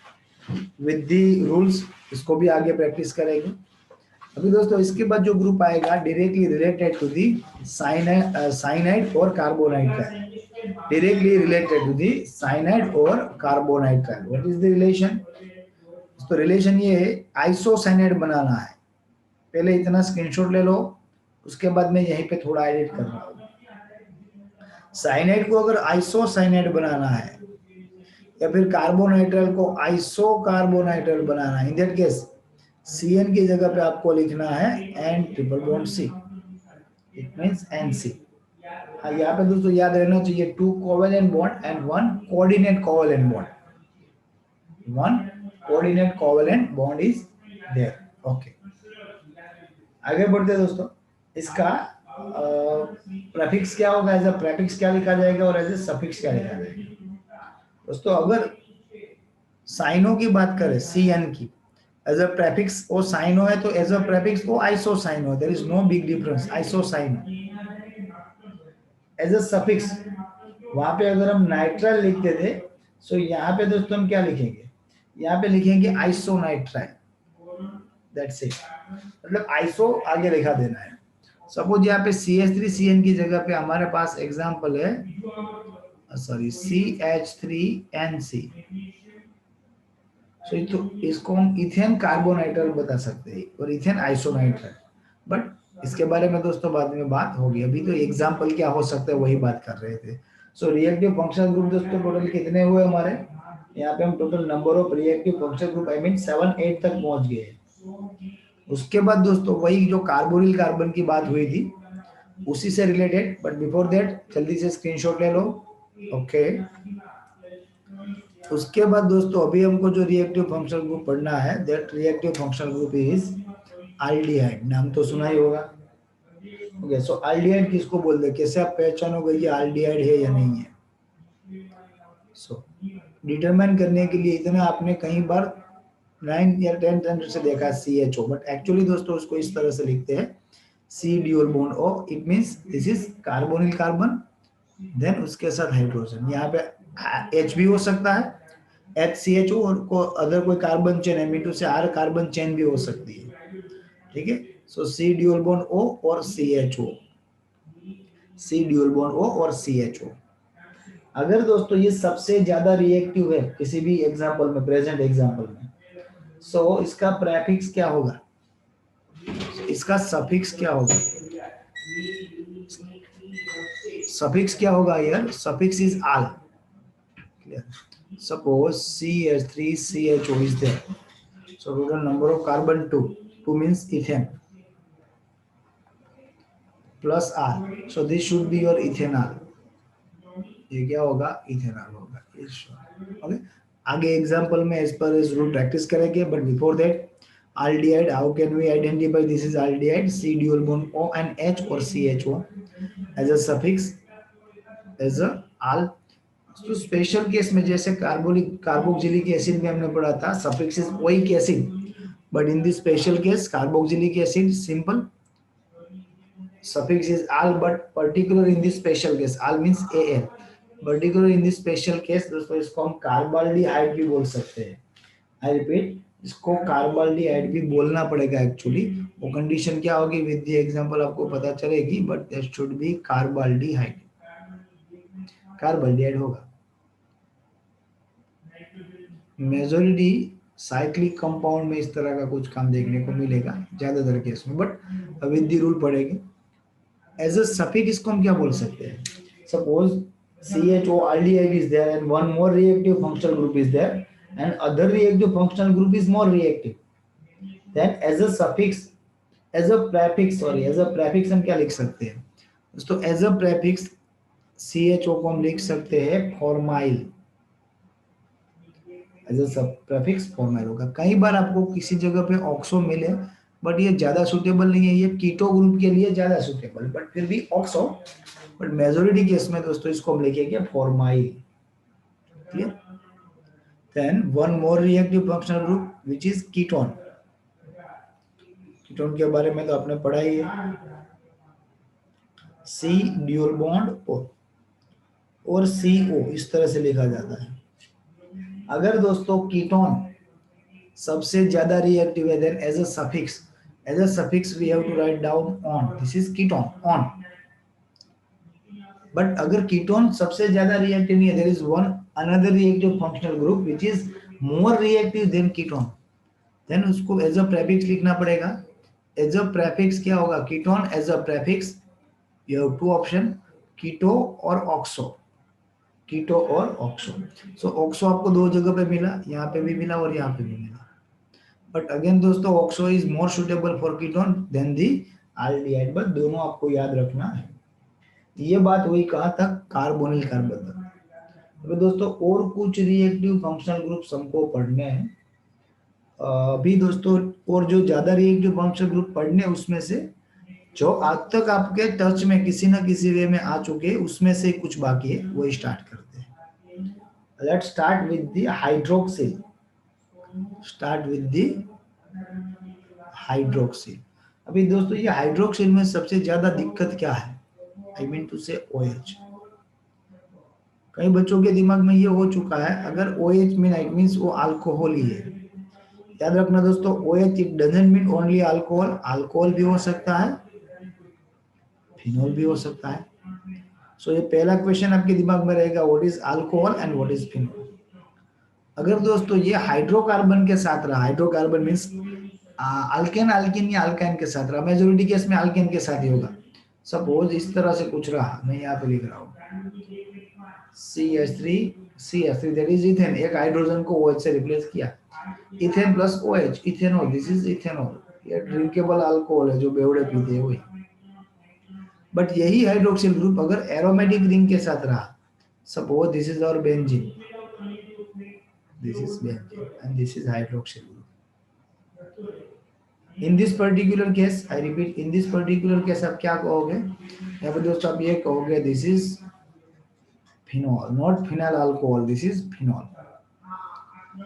with the rules। इसको भी आगे practice करेंगे। अभी दोस्तों इसके बाद जो group आएगा directly related to the cyanide और carbonitrile, directly related to the cyanide or carbonitrile। what is the relation, तो रिलेशन ये है आइसोसाइनाइड बनाना है। पहले इतना स्क्रीनशॉट ले लो, उसके बाद मैं यहीं पे थोड़ा एडिट कर रहा हूँ। साइनाइड को अगर आइसोसाइनाइड बनाना है या फिर कार्बोनाइट्राइल को आइसो कार्बोनाइट्राइल बनाना है, इन दैट केस CN की जगह पे आपको लिखना है N triple bond C, it means NC। हाँ, यहाँ पे दोस्तों याद रहना चाहिए 2 covalent bond and 1 coordinate covalent bond, 1 coordinate covalent bond is there. Okay, आगे बढ़ते हैं दोस्तों। इसका प्रेफिक्स क्या होगा, एज अ प्रेफिक्स क्या लिखा जाएगा और एज अ सफिक्स क्या लिखा जाएगा। दोस्तों अगर साइनो की बात करें CN की, एज अ प्रेफिक्स वो साइनो है तो एज अ प्रेफिक्स वो isocyano, there is no big difference, isocyano. As a suffix वहां पे अगर हम नाइट्राइल लिखते थे, सो यहाँ पे दोस्तों हम क्या लिखेंगे, यहाँ पे लिखेंगे आइसोनाइट्राइल, दैट्स इट। मतलब आइसो आगे लिखा देना है। सपोज यहाँ पे CH3CN की जगह पे हमारे पास एग्जांपल है, सॉरी, CH3NC। सो तो इसको हम इथेन कार्बोनाइट्राइल बता सकते हैं और इथेन आइसोनाइट्राइल, बट इसके बारे में दोस्तों बाद में बात होगी। अभी तो एग्जांपल क्या हो सकता है वही बात कर रहे थे। सो रिएक्टिव फंक्शनल ग्रुप दोस्तों टोटल कितने हुए हमारे, यहाँ पे हम total number of reactive functional group I mean 7-8 तक पहुंच गए। उसके बाद दोस्तों वही जो कार्बोनिल कार्बन की बात हुई थी उसी से रिलेटेड, बट बिफोर दैट जल्दी से स्क्रीनशॉट ले लो। ओके, उसके बाद दोस्तों अभी हमको जो रिएक्टिव फंक्शनल ग्रुप पढ़ना है, that reactive functional group is aldehyde. नाम तो सुना ही होगा। ओके, सो एल्डिहाइड किसको बोलते हैं, कैसे आप पहचानोगे ये एल्डिहाइड है या नहीं है। सो डिटरमाइन करने के लिए इतना आपने कई बार 9 या 10 स्टैंडर्ड से देखा CHO, बट एक्चुअली दोस्तों उसको इस तरह से लिखते हैं C dual bond O। It means this is carbonyl carbon, then उसके साथ हाइड्रोजन। यहाँ पे H भी हो सकता है, HCHO, और को अदर कोई कार्बन चेन Me2 से R कार्बन चेन भी हो सकती है। ठीक है, सो C ड्यूल बॉन्ड O और CHO, C dual bond O और CHO। अगर दोस्तों ये सबसे ज्यादा रिएक्टिव है किसी भी एग्जांपल में, प्रेजेंट एग्जांपल में, सो इसका प्रेफिक्स क्या होगा, इसका सफिक्स क्या होगा, सफिक्स क्या होगा यार, suffix is all. Suppose CH3CHO is there, so total number of carbon 2 means ethane plus R, so this should be your ethanol। ये क्या होगा, इथेनॉल होगा। ओके, आगे एग्जांपल में as per as rule practice करेंगे, but before that aldehyde, how can we identify this is aldehyde, C dual bond O and H or CHO as a suffix as a al। तो special case में जैसे carboxylic acid में हमने पढ़ा था suffix is oic acid, but in this special case carboxylic acid simple suffix is al, but particular in this special case al means Al, particular in this special case दोस्तों इसको हम carbaldehyde भी बोल सकते हैं। आई रिपीट, इसको carbaldehyde भी बोलना पड़ेगा एक्चुअली। वो कंडीशन क्या होगी विद द एग्जांपल आपको पता चलेगी, but that should B carbaldehyde, carbaldehyde होगा। मेजॉरिटी साइक्लिक कंपाउंड में इस तरह का कुछ काम देखने को मिलेगा ज्यादातर केस में, बट विद द रूल पढ़ेंगे। एज अ सफिक्स इसको हम क्या बोल सकते हैं, suppose CHO aldehyde is there and one more reactive functional group is there and other reactive functional group is more reactive, then as a suffix, as a prefix, sorry, as a prefix हम क्या लिख सकते हैं दोस्तों, as a prefix CHO को हम लिख सकते हैं formyl, as a prefix formyl होगा। कई बार आपको किसी जगह पे ऑक्सो मिले, बट ये ज्यादा सुटेबल नहीं है, ये कीटो ग्रुप के लिए ज्यादा सुटेबल, बट फिर भी ऑक्सो, बट मेजॉरिटी केस में दोस्तों इसको हम लिखेंगे formyl. Clear, then one more reactive functional group which is ketone. Ketone के बारे में तो आपने पढ़ा ही है, C ड्यूल बॉन्ड O और CO इस तरह से लिखा जाता है। अगर दोस्तों कीटोन सबसे ज्यादा रिएक्टिव है, then as a suffix we have to write down one, this is ketone one. But अगर कीटोन सबसे ज्यादा रिएक्टिव नहीं है, there is one another reactive functional group which is more reactive than ketone, then उसको as a prefix लिखना पड़ेगा। As a prefix क्या होगा, ketone as a prefix you have two option, keto और ऑक्सो, कीटो और oxo. सो oxo आपको दो जगह पे मिला, यहाँ पे भी मिला और यहाँ पे भी मिला, बट अगेन दोस्तों oxo is more suitable for ketone than the aldehyde, but दोनों आपको याद रखना है। ये बात हुई कहाँ तक, कार्बोनिल कार्बन तक। तो दोस्तों और कुछ रिएक्टिव फंक्शनल ग्रुप्स हमको पढ़ने हैं अभी दोस्तों, और जो ज्यादा रिएक्टिव फंक्शनल ग्रुप पढ़ने उसमें से जो आज तक आपके टच में किसी ना किसी वे में आ चुके उसमें से कुछ बाकी है, वो स्टार्ट करते हैं। Let's start with the hydroxyl, start with the hydroxyl. अभी दोस्तों ये हाइड्रोक्सिल में सबसे ज्यादा दिक्कत क्या है, आई मीन टू से OH, कई बच्चों के दिमाग में ये हो चुका है, अगर OH मीन इट मीन्स वो अल्कोहल ही है। याद रखना दोस्तों, OH it doesn't mean only alcohol, alcohol भी हो सकता है, फिनॉल भी हो सकता है। सो ये पहला क्वेश्चन आपके दिमाग में रहेगा, what is alcohol and what is phenol. अगर दोस्तों ये हाइड्रोकार्बन के साथ रहा, हाइड्रोकार्बन मीन्स अल्केन, अल्किन या अल्काइन के साथ रहा, मेजोरिटी केस में अल्केन के साथ ही होगा। सपोज इस तरह से कुछ रहा, मैं यहाँ पे लिख रहा हूँ CH3 दैट इज इथेन, एक हाइड्रोजन को OH से रिप्लेस किया, ethane plus OH, ethanol, this is ethanol. ये ड्रिंकेबल अल्कोहल है जो बेवड़े पीते हैं वही। बट यही हाइड्रोक्सिल ग्रुप अगर एरोमेटिक रिंग के साथ रहा, suppose this is our benzene, this is benzene and this is hydroxyl group. In this particular case, I repeat, in this particular case आप क्या कहोगे, यहाँ पे दोस्तों आप ये कहोगे this is phenol, not phenyl alcohol, this is phenol.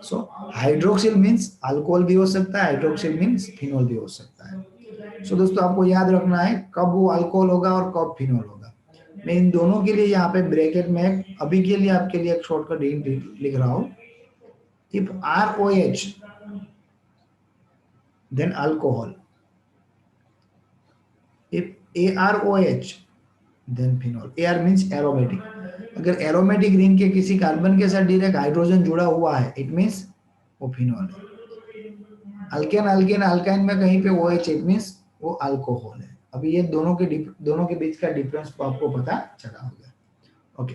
So hydroxyl means alcohol भी हो सकता है, hydroxyl means phenol भी हो सकता है। So दोस्तों आपको याद रखना है कब वो अल्कोहल होगा और कब फिनॉल होगा। मैं इन दोनों के लिए यहाँ पे ब्रैकेट में अभी के लिए आपके लिए एक शॉर्टकट हिंट लिख रहा हूँ। If ROH, then alcohol. If AROH, then phenol. AR means aromatic. अगर एरोमेटिक रिंग के किसी कार्बन के साथ डायरेक्ट हाइड्रोजन जुड़ा हुआ है, इट मींस वो फिनॉल है। अल्केन, अल्केन, अल्काइन में कहीं पे OH, इट मींस वो अल्कोहल है। अभी ये दोनों के बीच का डिफरेंस तो आपको पता चला होगा। ओके,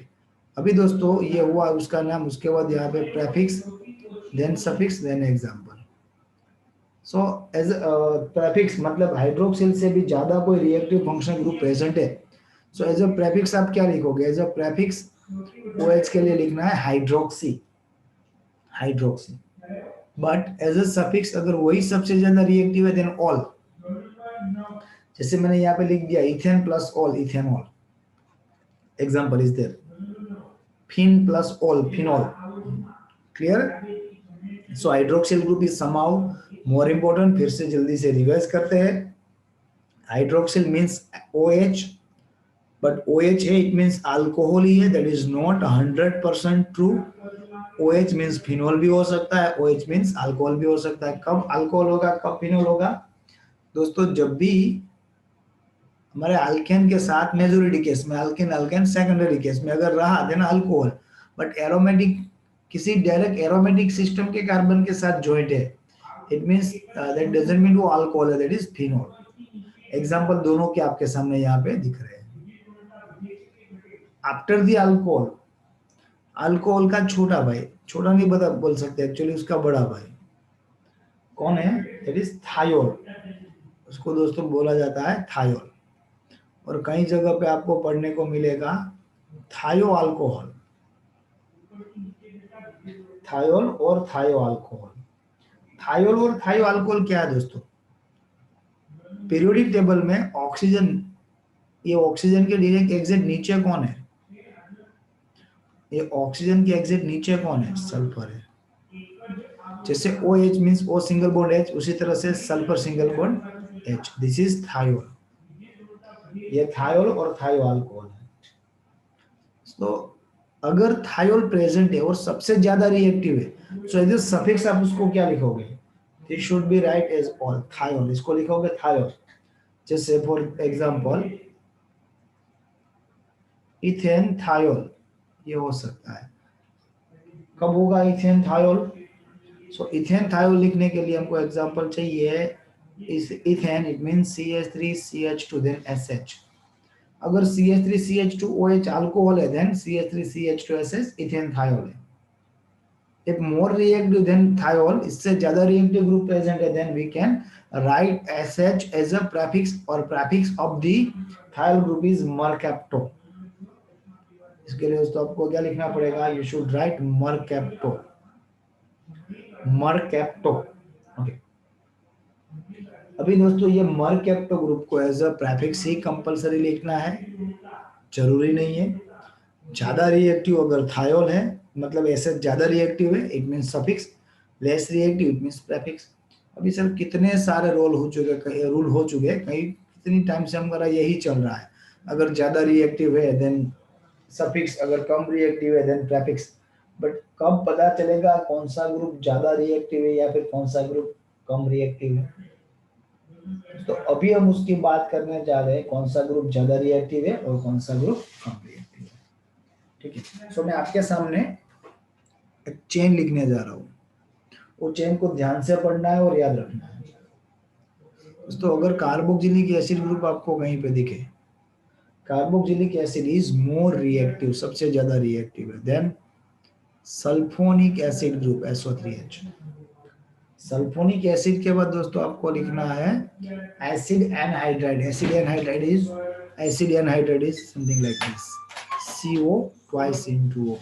अभी दोस्तों ये हुआ उसका नाम, उसके बाद यहाँ पे prefix, then suffix, then example. So as prefix मतलब हाइड्रोक्सिल से भी ज्यादा कोई रिएक्टिव फंक्शन ग्रुप प्रेजेंट है, so as a prefix आप क्या लिखोगे, as a prefix OH के लिए लिखना है hydroxy, hydroxy. But as a suffix अगर वही सबसे ज्यादा रिएक्टिव है, देन ऑल। जैसे मैंने यहाँ पे लिख दिया ethane plus ol, ethanol. Example is there, phen plus ol, phenol. Clear? So hydroxyl group is somehow more important. फिर से जल्दी से रिवाइज करते हैं। Hydroxyl means OH, but OH है इट मींस अल्कोहल ही है, that is not 100% true. OH means phenol भी हो सकता है, OH मींस अल्कोहल भी हो सकता है। कब अल्कोहल होगा, कब फिनॉल होगा दोस्तों, जब भी हमारे अल्केन के साथ मेजोरिटी केस में, अल्केन अल्केन सेकेंडरी केस में अगर रहा देन अल्कोहल, बट एरोमेटिक किसी डायरेक्ट एरोमेटिक सिस्टम के कार्बन के साथ जॉइंट है, it means that doesn't mean वो अल्कोहल है, दैट इज फिनॉल। एग्जांपल दोनों के आपके सामने यहाँ पे दिख रहे हैं। आफ्टर द अल्कोहल, अल्कोहल का छोटा भाई, छोटा नहीं बता बोल सकते एक्चुअली, उसका बड़ा भाई कौन है, दैट इज थायोल। उसको दोस्तों बोला जाता है थायोल, और कई जगह पे आपको पढ़ने को मिलेगा थायो अल्कोहल, थायोल और थायो अल्कोहल। थायोल और थायो अल्कोहल क्या है दोस्तों, पीरियोडिक टेबल में ऑक्सीजन, ये ऑक्सीजन के डायरेक्ट एग्जैक्ट नीचे कौन है, ये ऑक्सीजन के एग्जैक्ट नीचे कौन है, सल्फर है। जैसे OH means O single bond H, उसी तरह से sulphur single bond H, this is thiol. ये थायोल और थायो अल्कोहल है। तो अगर थायोल प्रेजेंट है और सबसे ज्यादा रिएक्टिव है, सो एज सफिक्स आप उसको क्या लिखोगे, this should be write as all, thiol, इसको लिखोगे थायोल। जैसे फॉर एग्जांपल इथेन थायोल, ये हो सकता है। कब होगा ethane thiol, so ethane thiol लिखने के लिए हमको एग्जांपल चाहिए, इस ethane it means CH3CH2 then SH। अगर CH3CH2OH अल्कोहल है, देन CH3CH2SS इथेन थायोल है। If more reactive than thiol, इससे ज्यादा रिएक्टिव ग्रुप प्रेजेंट है, then we can write SH as a prefix, or prefix of the thiol group is mercapto। इसके लिए दोस्तों आपको क्या लिखना पड़ेगा, you should write mercapto, mercapto। Okay, अभी दोस्तों ये mercapto ग्रुप को एज अ प्रेफिक्स ही कंपलसरी लिखना है, जरूरी नहीं है। ज्यादा रिएक्टिव अगर थायोल है, मतलब ऐसे ज्यादा रिएक्टिव है, it means suffix, less reactive it means prefix. अभी सर कितने सारे रूल हो चुके हैं, कहीं कितनी टाइम से हमारा यही चल रहा है, अगर ज्यादा रिएक्टिव है देन सफिक्स अगर कम रिएक्टिव है देन प्रेफिक्स। बट कब पता चलेगा कौन सा ग्रुप ज्यादा रिएक्टिव है या फिर कौन सा ग्रुप कम रिएक्टिव है? तो अभी हम उसकी बात करने जा रहे हैं, कौन सा ग्रुप ज्यादा रिएक्टिव है और कौन सा ग्रुप कम रिएक्टिव है। ठीक है, सो मैं आपके सामने एक चेन लिखने जा रहा हूँ, वो चेन को ध्यान से पढ़ना है और याद रखना है। तो अगर कार्बोक्सिलिक एसिड ग्रुप आपको कहीं पे दिखे, carboxylic acid is more reactive, सबसे ज्यादा रिएक्टिव है, then sulphonic acid group SO3H। Sulphonic acid के बाद दोस्तों आपको लिखना है acid anhydride. Acid anhydride is something like this, CO twice into O।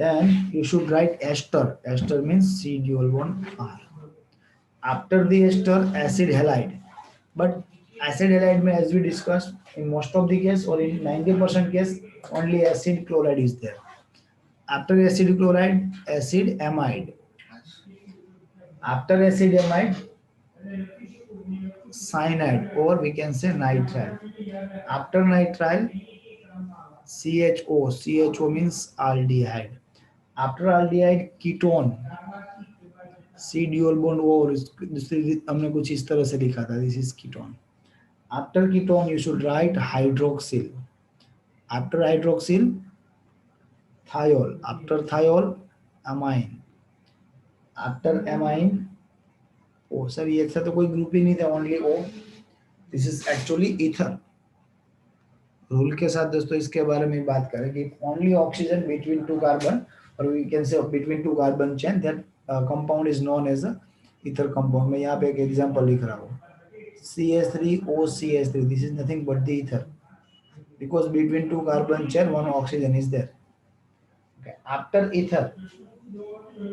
Then you should write ester. Ester means C dual bond R. After the ester, acid halide. But acid halide में as we discussed in most of the case or in 90% case only acid chloride is there. After acid chloride, acid amide. After acid amide, cyanide or we can say nitrile. After nitrile, CHO. CHO means aldehyde. After aldehyde, ketone. C dual bond O, और दूसरी हमने कुछ इस तरह से लिखा था, this is ketone. After ketone you should write hydroxyl. After hydroxyl, thiol. After thiol, amine. After amine, O. Sir ये ऐसा तो कोई ग्रुप ही नहीं था, only O. This is actually ether. Rule के साथ दोस्तों इसके बारे में बात करें कि only oxygen between two carbon और we can say between two carbon chain, that compound is known as ether compound. मैं यहाँ पे एक एग्जांपल लिख रहा हूँ, CH3OCH3, this is nothing but the ether, because between two carbon chain one oxygen is there. After ether,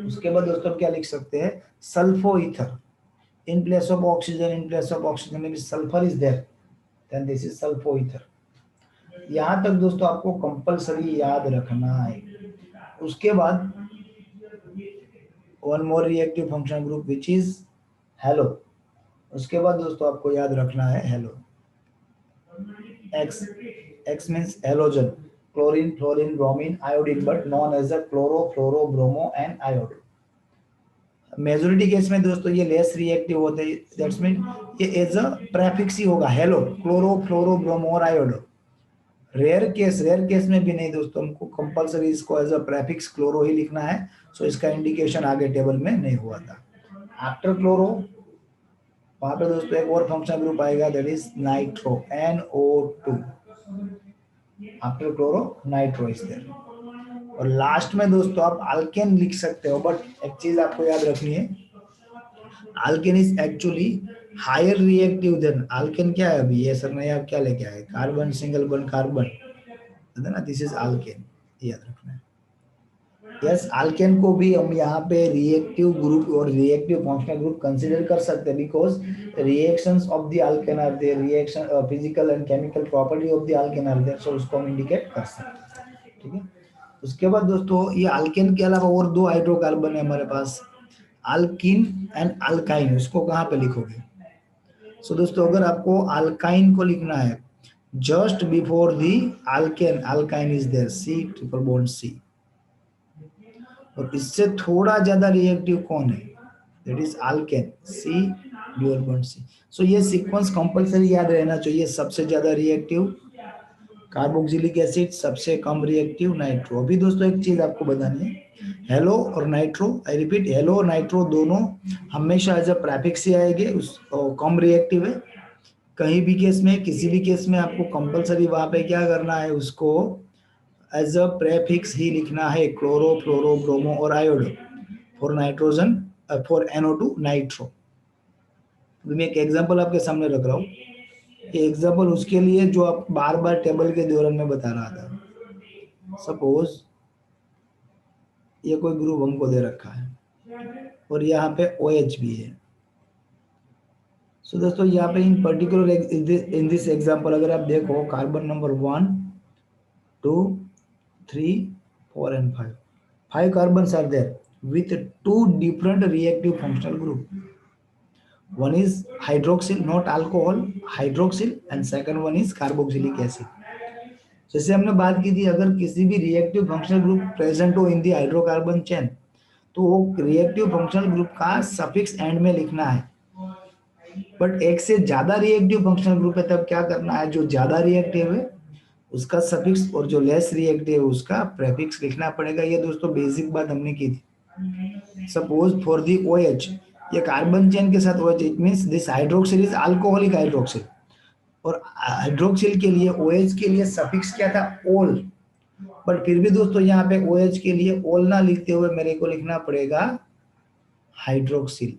उसके बाद दोस्तों क्या लिख सकते हैं, sulpho ether. In place of oxygen sulphur is there, then this is sulpho ether. यहां तक दोस्तों आपको कंपलसरी याद रखना है। उसके बाद one more reactive functional group which is halo. उसके बाद दोस्तों आपको याद रखना है halo. X means halogen, chlorine, fluorine, bromine, iodine, but known as a chloro, fluoro, bromo and iodo. Majority case में दोस्तों ये लेस रिएक्टिव होते हैं, दैट्स मीन ये एज अ प्रेफिक्स ही होगा, हेलो, क्लोरो, फ्लोरो, ब्रोमो और आयोडो। रेयर केस में भी नहीं दोस्तों, हमको कंपलसरी इसको एज अ प्रेफिक्स क्लोरो ही लिखना है। सो इसका इंडिकेशन आगे टेबल में नहीं हुआ था। आफ्टर क्लोरो वहां पे दोस्तों एक और फंक्शनल ग्रुप आएगा, that is nitro, NO2। After chloro nitro is there. और लास्ट में दोस्तों आप अल्केन लिख सकते हो, बट एक चीज आपको याद रखनी है, alkene is actually higher reactive than. Alkene क्या है अभी, ये सर नहीं आप क्या लेके आए, कार्बन सिंगल बॉन्ड कार्बन है ना, दिस इज अल्केन, याद रखना है। यस, अल्केन को भी हम यहाँ पे रिएक्टिव ग्रुप और रिएक्टिव फंक्शनल ग्रुप कंसीडर कर सकते हैं, because reactions of the alkane are there, reaction physical and chemical property of the alkane are there, so उसको हम इंडिकेट कर सकते हैं। ठीक है, उसके बाद दोस्तों ये अल्केन के अलावा और दो हाइड्रोकार्बन है हमारे पास, अल्किन एंड अल्काइन। उसको कहाँ पे लिखोगे? सो दोस्तों अगर आपको अल्काइन को लिखना है, just before the alkene, alkyne is there, C triple bond C। और इससे थोड़ा ज्यादा रिएक्टिव कौन है, that is alkene, C dual bond C। So ये सीक्वेंस कंपलसरी याद रहना चाहिए, सबसे ज्यादा रिएक्टिव कार्बोक्सिलिक एसिड, सबसे कम रिएक्टिव नाइट्रो। अभी दोस्तों एक चीज आपको बतानी है, हेलो और नाइट्रो, आई रिपीट, हेलो और नाइट्रो दोनों हमेशा एज अ प्रेफिक्स ही आएंगे, उस कम रिएक्टिव है। कहीं भी केस में, किसी भी केस में आपको कंपलसरी वहां पे क्या करना है, उसको एज अ प्रेफिक्स ही लिखना है, क्लोरो, फ्लोरो, ब्रोमो और iodo. For nitrogen, for NO2 nitro. मैं एक एग्जांपल आपके सामने रख रहा हूँ, ये एग्जांपल उसके लिए जो आप बार बार टेबल के दौरान में बता रहा था। सपोज ये कोई ग्रुप हमको दे रखा है और यहाँ पे OH भी है। सो दोस्तों यहाँ पे इन पर्टिकुलर इन दिस एग्जांपल अगर आप देखो, carbon number 1, 2, 3, 4 and 5 carbons are there with two different reactive functional group. One is hydroxyl, not alcohol, hydroxyl, and second one is carboxylic acid. जैसे हमने बात की थी, अगर किसी भी रिएक्टिव फंक्शनल ग्रुप प्रेजेंट हो इन दी हाइड्रोकार्बन चेन, तो वो रिएक्टिव फंक्शनल ग्रुप का सफिक्स एंड में लिखना है। बट एक से ज्यादा रिएक्टिव फंक्शनल ग्रुप है, तब क्या करना है, जो ज्यादा रिएक्टिव है उसका सफिक्स और जो लेस रिएक्टिव है उसका प्रेफिक्स लिखना पड़ेगा। ये दोस्तों बेसिक बात हमने की थी। सपोज फॉर दी OH, ये कार्बन चेन के साथ OH, it means this hydroxyl is alcoholic hydroxyl, और हाइड्रोक्सिल के लिए OH के लिए सफिक्स क्या था, ओल। बट फिर भी दोस्तों यहाँ पे OH के लिए ओल ना लिखते हुए मेरे को लिखना पड़ेगा हाइड्रोक्सिल।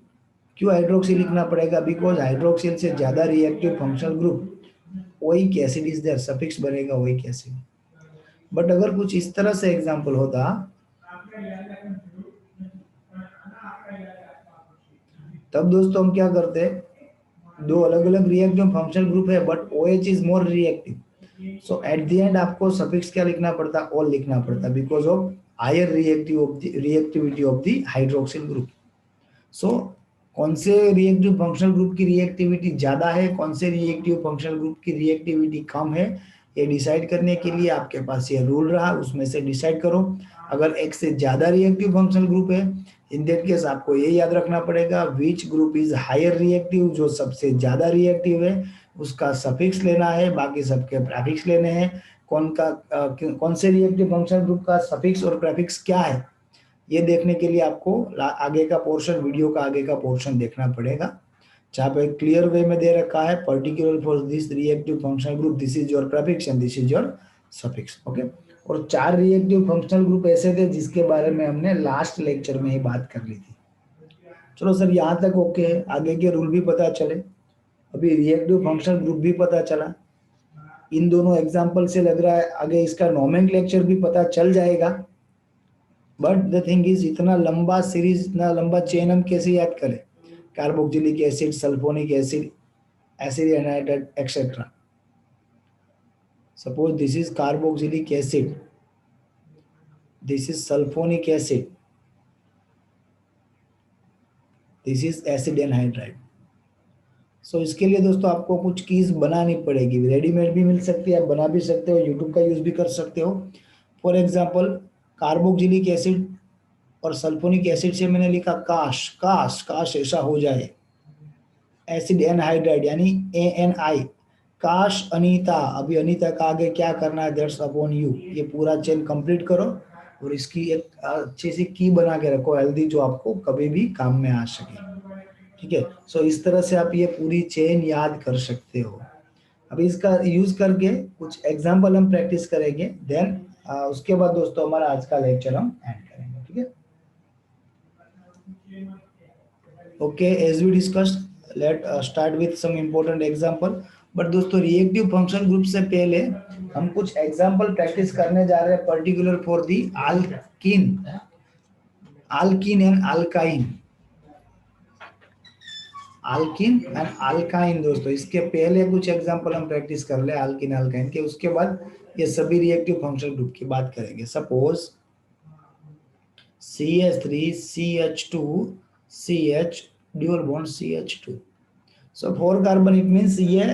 क्यों हाइड्रोक्सिल लिखना पड़ेगा, बिकॉज हाइड्रोक्सिल से ज्यादा reactive functional group oic acid is there, suffix बनेगा ओइक एसिड। बट अगर कुछ इस तरह से एग्जांपल होता, तब दोस्तों हम क्या करते, दो अलग अलग रिएक्टिव फंक्शनल ग्रुप है but OH is more reactive, so at the end आपको सफिक्स क्या लिखना पड़ता, ऑल लिखना पड़ता, because of higher reactivity of the hydroxyl group. So कौन से रिएक्टिव फंक्शनल ग्रुप की रिएक्टिविटी ज्यादा है, कौन से रिएक्टिव फंक्शनल ग्रुप की रिएक्टिविटी कम है, ये डिसाइड करने के लिए आपके पास ये रूल रहा, उसमें से डिसाइड करो। अगर एक से ज्यादा रिएक्टिव फंक्शनल ग्रुप है, इन दैट केस आपको ये याद रखना पड़ेगा which group is higher reactive, जो सबसे ज्यादा रिएक्टिव है उसका सफिक्स लेना है, बाकी सबके प्रेफिक्स लेने हैं। कौन से रिएक्टिव फंक्शनल ग्रुप का सफिक्स और प्रेफिक्स क्या है, ये देखने के लिए आपको आगे का पोर्शन, वीडियो का आगे का पोर्शन देखना पड़ेगा, जहाँ पे क्लियर वे में दे रखा है particular for this reactive functional group this is your prefix and this is your suffix. Okay, और 4 रिएक्टिव फंक्शनल ग्रुप ऐसे थे जिसके बारे में हमने लास्ट लेक्चर में ही बात कर ली थी। चलो सर यहाँ तक ओके है, आगे के रूल भी पता चले, अभी रिएक्टिव फंक्शनल ग्रुप भी पता चला, इन दोनों एग्जाम्पल से लग रहा है आगे इसका नोमेनक्लेचर भी पता चल जाएगा। बट द थिंग इज, इतना लंबा सीरीज, इतना लंबा चेन हम कैसे याद करें, carboxylic acid, sulphonic acid, acid anhydride etcetera. Suppose this is carboxylic acid, this is sulphonic acid, this is acid anhydride. So इसके लिए दोस्तों आपको कुछ कीज बनानी पड़ेगी, रेडीमेड भी मिल सकती है, आप बना भी सकते हो, यूट्यूब का यूज भी कर सकते हो। फॉर एग्जाम्पल कार्बोक्सिलिक एसिड और सल्फोनिक एसिड से मैंने लिखा काश, काश काश ऐसा हो जाए, एसिड एनहाइड्राइड यानी ANI, काश अनीता, अभी अनीता का आगे क्या करना है, दैट्स अपॉन यू। ये पूरा चेन कंप्लीट करो और इसकी एक अच्छी सी की बना के रखो हेल्दी, जो आपको कभी भी काम में आ सके। ठीक है, सो इस तरह से आप ये पूरी चेन याद कर सकते हो। अभी इसका यूज करके कुछ एग्जाम्पल हम प्रैक्टिस करेंगे, देन उसके बाद दोस्तों हमारा आज का लेक्चर हम एंड करेंगे। ठीक है, okay, as we discussed, let start with some important example. But दोस्तों रिएक्टिव फंक्शन ग्रुप से पहले हम कुछ एग्जांपल प्रैक्टिस करने जा रहे हैं, particular for the alkene, alkene and alkyne, alkene and alkyne. दोस्तों इसके पहले कुछ एग्जांपल हम प्रैक्टिस कर ले आल्कीन अल्काइन के, उसके बाद ये सभी रिएक्टिव फंक्शन ग्रुप की बात करेंगे। Suppose CH3 CH2 CH dual bond CH2, so 4 carbon, it means ये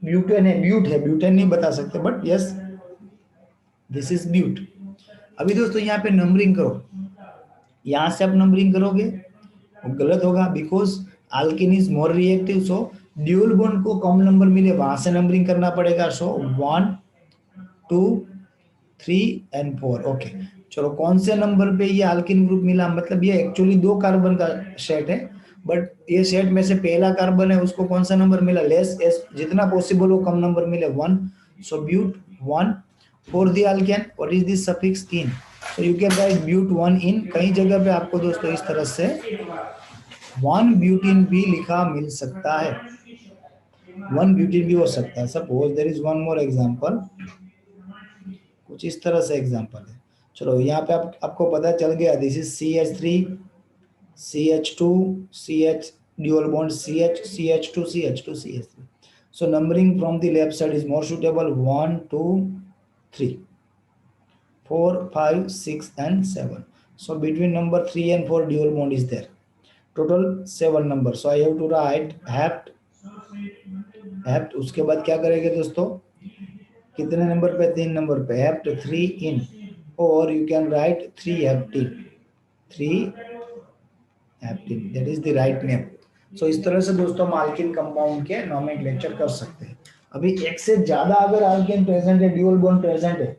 ब्यूटेन है, ब्यूट है, ब्यूटेन नहीं बता सकते but yes this is but. अभी दोस्तों यहाँ पे नंबरिंग करो, यहां से आप नंबरिंग करोगे वो गलत होगा, because alkene is more reactive, so dual bond को कम नंबर मिले वहां से नंबरिंग करना पड़ेगा। सो 1 2 3 एंड 4। ओके, चलो कौन से नंबर पे ये अल्कीन ग्रुप मिला, मतलब ये एक्चुअली 2 कार्बन का सेट है, बट ये सेट में से पहला कार्बन है उसको कौन सा नंबर मिला, लेस एस, जितना पॉसिबल हो कम नंबर मिले, 1, so but 1। For the alkane what is this suffix ene, so you can write but 1 ene, कई जगह पे आपको दोस्तों इस तरह से 1 ब्यूटीन भी लिखा मिल सकता है, 1 ब्यूटीन भी हो सकता है। Suppose there is one more example, कुछ इस तरह से एग्जांपल है। चलो यहाँ पे आपको पता चल गया, this is CH3 CH2 CH dual bond CH CH2 CH2 CH3, so numbering from the left side is more suitable, 1 2 3 4 5 6 and 7, so between number 3 and 4 dual bond is there, total 7 number, so I have to write hept, उसके बाद क्या करेंगे दोस्तों, कितने number पे? 3 number पे, hept 3 ene, और you can write 3 heptene, 3 heptene, that is the right name. So इस तरह से दोस्तों हम अल्किन कंपाउंड के नोमेनक्लेचर कर सकते हैं। अभी एक से ज्यादा अगर अल्केन प्रेजेंट है, ड्यूल बॉन्ड प्रेजेंट है,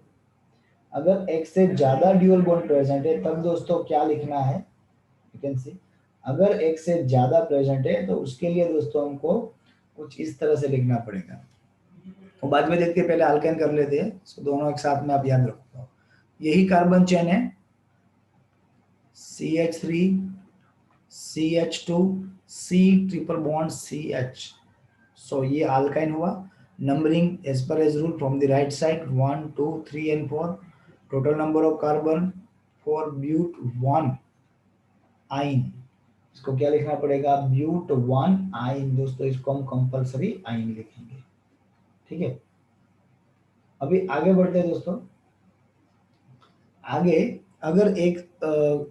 अगर एक से ज्यादा ड्यूल बॉन्ड प्रेजेंट है, तब दोस्तों क्या लिखना है? यू कैन सी, अगर एक से ज्यादा प्रेजेंट है तो उसके लिए दोस्तों हमको कुछ इस तरह से लिखना पड़ेगा। तो बाद में देखते हैं, पहले अल्केन कर लेते हैं। सो दोनों एक साथ में आप याद रखो। यही कार्बन चेन है, CH3 CH2 C triple bond CH। So ये अल्काइन हुआ। Numbering as per as rule from the right side, 1 2 3 and 4। Total number of carbon for but 1 yne, इसको क्या लिखना पड़ेगा? ब्यूट 1 आइन। दोस्तों इसको हम कंपलसरी आइन लिखेंगे, ठीक है। अभी आगे बढ़ते हैं दोस्तों। आगे अगर एक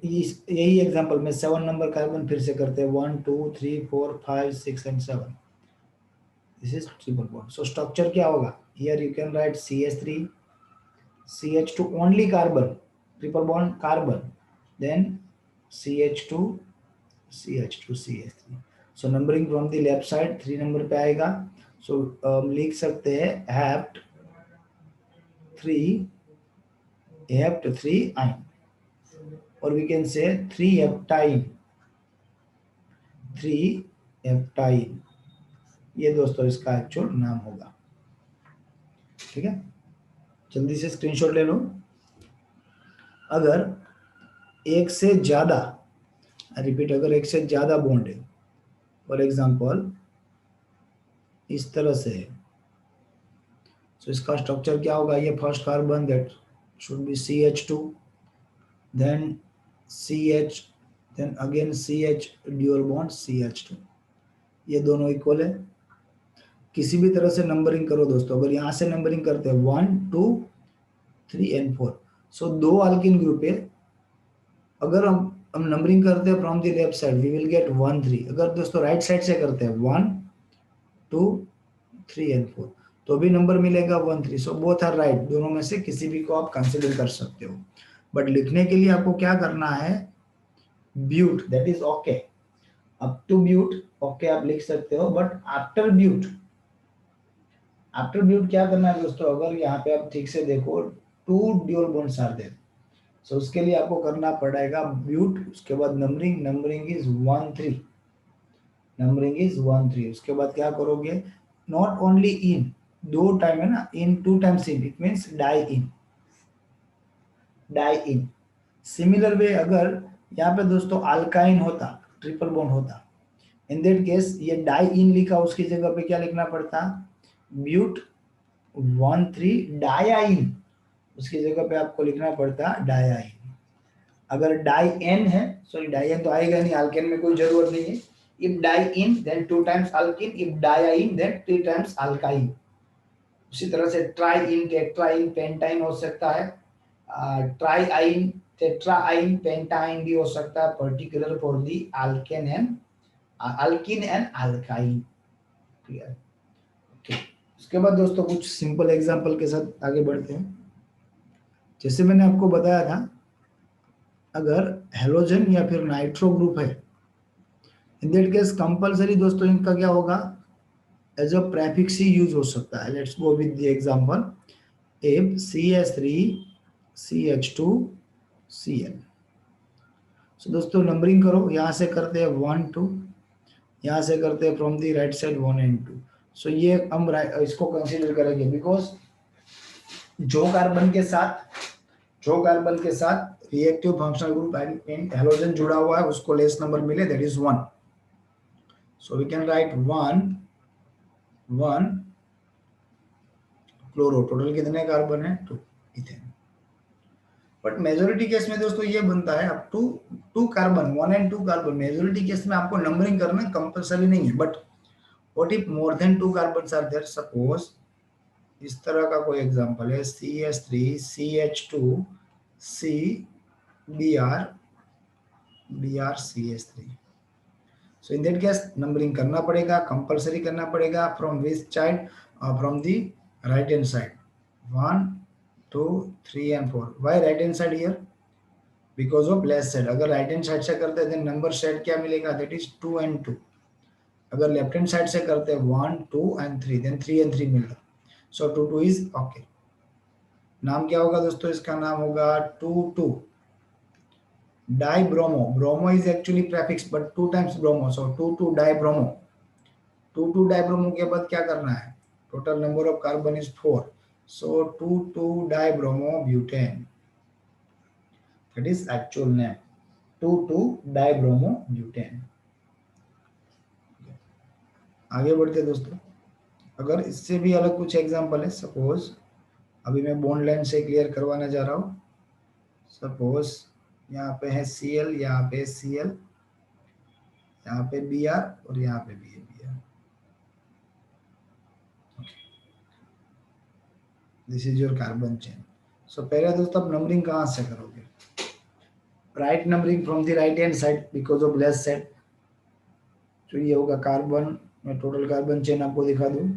यही एग्जांपल में 7 नंबर कार्बन फिर से करते हैं, 1 2 3 4 5 6 and 7। This is triple bond. So structure क्या होगा? Here you can write CH3 CH2 only carbon, triple bond carbon, then CH2 CH2 CH3। So numbering from the left side 3 number पे आएगा। सो लिख सकते हैं हेप्ट 3 आइन, और वी कैन से 3 हेप्टाइन, 3 हेप्टाइन। ये दोस्तों इसका एक्चुअल नाम होगा, ठीक है। जल्दी से स्क्रीनशॉट ले लो। अगर एक से ज्यादा, रिपीट, अगर एक से ज्यादा बॉन्ड है, फॉर एग्जांपल इस तरह से है, तो इसका स्ट्रक्चर क्या होगा? ये first carbon, that should be CH2, then CH, then again CH, dual bond CH2। ये दोनों इक्वल है। किसी भी तरह से नंबरिंग करो दोस्तों। अगर यहाँ से नंबरिंग करते हैं 1 2 3 एंड 4, सो दो अल्किन ग्रुप है। अगर हम नंबरिंग करते हैं from the left side, we will get 1 3। अगर दोस्तों राइट साइड से करते हैं 1 2 3 एंड 4, तो भी नंबर मिलेगा 1 3। सो बोथ आर राइट, दोनों में से किसी भी को आप कंसिडर कर सकते हो। बट लिखने के लिए आपको क्या करना है? But, that is okay, up to but okay आप लिख सकते हो, but after but, after but क्या करना है दोस्तों? अगर यहाँ पे आप ठीक से देखो, 2 ड्यूल बॉन्ड्स आर देयर, सो उसके लिए आपको करना पड़ेगा ब्यूट, उसके बाद numbering, numbering is 1 3, numbering is 1 3। उसके बाद क्या करोगे? नॉट ओनली इन, दो टाइम है ना, ene 2 times ene, it means diene, diene. Similar way अगर यहाँ पे दोस्तों अल्काइन होता, ट्रिपल बॉन्ड होता, इन दैट केस ये डाई इन लिखा, उसकी जगह पे क्या लिखना पड़ता? ब्यूट 1 3 डायाइन, उसकी जगह पे आपको लिखना पड़ता डायाइन। अगर डाई एन है, सॉरी डाई एन तो आएगा नहीं, अल्केन में कोई जरूरत नहीं है। If diene then 2 times alkene, if diyne then 3 times alkyne. उसी तरह से ट्राई इन, टेट्राइन, पेंटाइन हो सकता है, ट्राई आइन, टेट्राइन, पेंटाइन भी हो सकता है, particular for the alkane and alkene and alkyne. Clear? Okay. उसके बाद दोस्तों कुछ सिंपल एग्जांपल के साथ आगे बढ़ते हैं। जैसे मैंने आपको बताया था, अगर हेलोजन या फिर नाइट्रो ग्रुप है, इन दैट केस कंपलसरी दोस्तों इनका क्या होगा? एज अ प्रेफिक्स ही यूज हो सकता है। Let's go with the example, if CH3 CH2 Cl। So दोस्तों नंबरिंग करो, यहाँ से करते हैं 1 2, यहाँ से करते हैं from the right side 1 and 2। सो ये हम इसको कंसीडर करेंगे, बिकॉज जो कार्बन के साथ, जो कार्बन के साथ रिएक्टिव फंक्शनल ग्रुप हेलोजन जुड़ा हुआ है, उसको लेस नंबर मिले, that is 1। So we can write 1 1 chloro. Total कितने कार्बन है? 2 इथेन। बट मेजोरिटी केस में दोस्तों ये बनता है up to 2 carbon, 1 and 2 carbon. Majority case में आपको नंबरिंग करना कंपलसरी नहीं है। But what if more than 2 carbon are there? Suppose इस तरह का कोई एग्जांपल है, CH3 CH2 C Br CH3। So in that case numbering करना पड़ेगा, कंपलसरी करना पड़ेगा। From which side? From the right hand side. 1 2 3 and 4. Why right hand side here? Because of left side. अगर right hand side से करते हैं then number set क्या मिलेगा? That is 2 and 2. अगर लेफ्ट हैंड साइड से करते हैं 1 2 and 3 then 3 and 3 मिल रहा. So 2 2 is okay. नाम क्या होगा दोस्तों? इसका नाम होगा 2 2 dibromo. Bromo is actually prefix but 2 times bromo, so 2 2 dibromo. 2 2 dibromo के बाद क्या करना है? Total number of carbon is 4, so 2 2 dibromo butane. That is actual name, 2 2 dibromo butane. आगे बढ़ते दोस्तों. अगर इससे भी अलग कुछ एग्जांपल है, सपोज अभी मैं बॉन्ड लाइन से क्लियर करवाने जा रहा हूँ. सपोज यहाँ पे है Cl, यहाँ पे Cl, यहाँ पे Br और यहाँ पे भी है Br. This is your carbon chain. So पहले दोस्तों आप नंबरिंग कहाँ से करोगे? Right numbering from the right hand side because of left side. तो ये होगा कार्बन. मैं टोटल कार्बन चेन आपको दिखा दूं.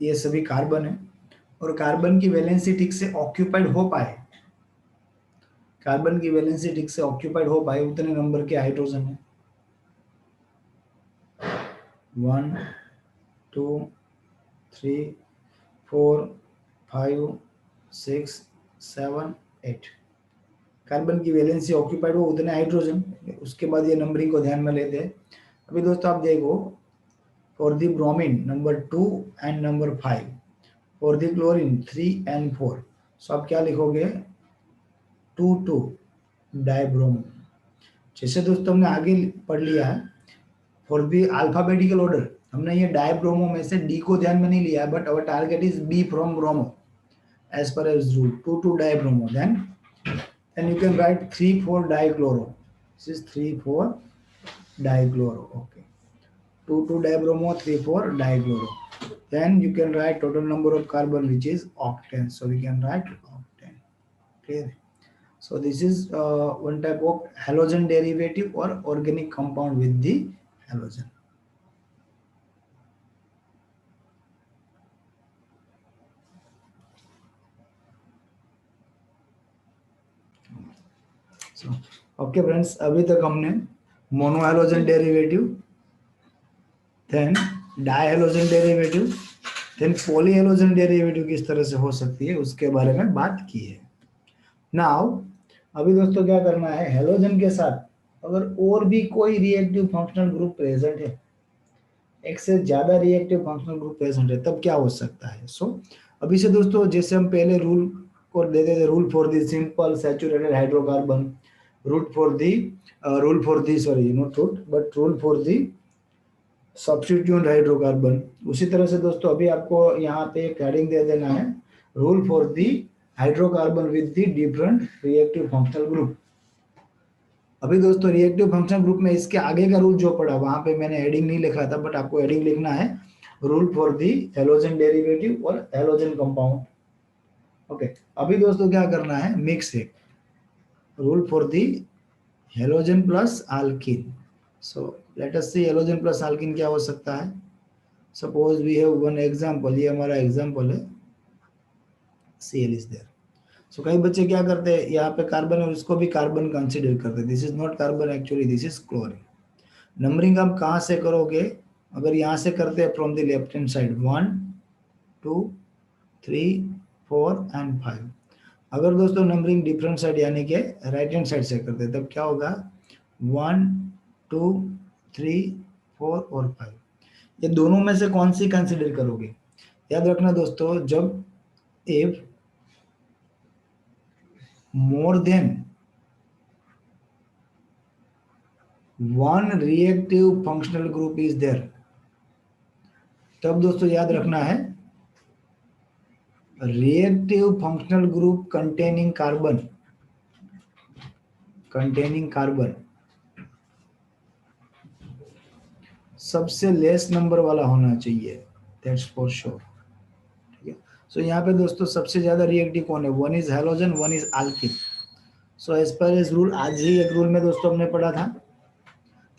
ये सभी कार्बन है और कार्बन की वैलेंसी ठीक से ऑक्यूपाइड हो पाए, कार्बन की वैलेंसी ठीक से ऑक्यूपाइड हो पाए उतने नंबर के हाइड्रोजन है. 1 2 3 4 5 6 7 8. कार्बन की वैलेंसी ऑक्यूपाइड हो उतने हाइड्रोजन. उसके बाद ये नंबरिंग को ध्यान में लेते हैं. अभी दोस्तों आप देखो, for the bromine number 2 and number 5, for the chlorine 3 and 4. सो आप क्या लिखोगे? 2 2 डाइब्रोमो. जैसे दोस्तों हमने आगे पढ़ लिया है, फॉर द अल्फाबेटिकल ऑर्डर हमने ये डाइब्रोमो में से डी को ध्यान में नहीं लिया है, but our target is be from bromo as per as rule. 2 2 dibromo. then you can write 3 4 dichloro. This is 3 4 dichloro. Okay, 2 2 dibromo 3 4 dichloro. Then you can write total number of carbon, which is octane. So we can write octane. Clear? So this is one type of halogen derivative or organic compound with the halogen. So okay friends, अभी तक हमने mono halogen derivative, then dihalogen derivative, then poly halogen derivative किस तरह से हो सकती है उसके बारे में बात की है. नाउ अभी दोस्तों क्या करना है, हेलोजन के साथ अगर और भी कोई रिएक्टिव फंक्शनल ग्रुप प्रेजेंट है, एक से ज्यादा रिएक्टिव फंक्शनल ग्रुप प्रेजेंट है, तब क्या हो सकता है. सो अभी से दोस्तों जैसे हम पहले रूल को देते थे, rule for the simple saturated hydrocarbon, rule for the sorry not root but rule for the substituent hydrocarbon. उसी तरह से दोस्तों अभी आपको यहाँ पे एक हेडिंग दे देना है, rule for the hydrocarbon with the different reactive functional group. अभी दोस्तों रिएक्टिव फंक्शनल ग्रुप में इसके आगे का रूल जो पड़ा वहां पे मैंने हेडिंग नहीं लिखा था, बट आपको हेडिंग लिखना है rule for the halogen derivative और हेलोजन कंपाउंड. ओके, अभी दोस्तों क्या करना है, मिक्स है rule for the halogen plus alkene. So let us see halogen plus alkene क्या हो सकता है. Suppose we have one example, ये हमारा एग्जांपल है, Cl is there. So कई बच्चे क्या करते हैं, यहाँ पे कार्बन है उसको भी कार्बन कंसीडर करते हैं. This is not carbon, actually this is chlorine. Numbering आप कहाँ से करोगे, अगर यहाँ से करते हैं from the left hand side 1 2 3 4 and 5. अगर दोस्तों नंबरिंग डिफरेंट साइड यानी कि राइट हैंड साइड से करते हैं तब क्या होगा, 1 2 3 4 और 5. ये दोनों में से कौन सी कंसीडर करोगे. याद रखना दोस्तों, जब if more than one reactive functional group is there, तब दोस्तों याद रखना है reactive functional group containing carbon सबसे लेस नंबर वाला होना चाहिए, दैट्स फॉर श्योर. ठीक है. सो यहाँ पे दोस्तों सबसे ज्यादा रिएक्टिव कौन है, one is halogen, one is alkene. So as per as rule, आज ही एक रूल में दोस्तों हमने पढ़ा था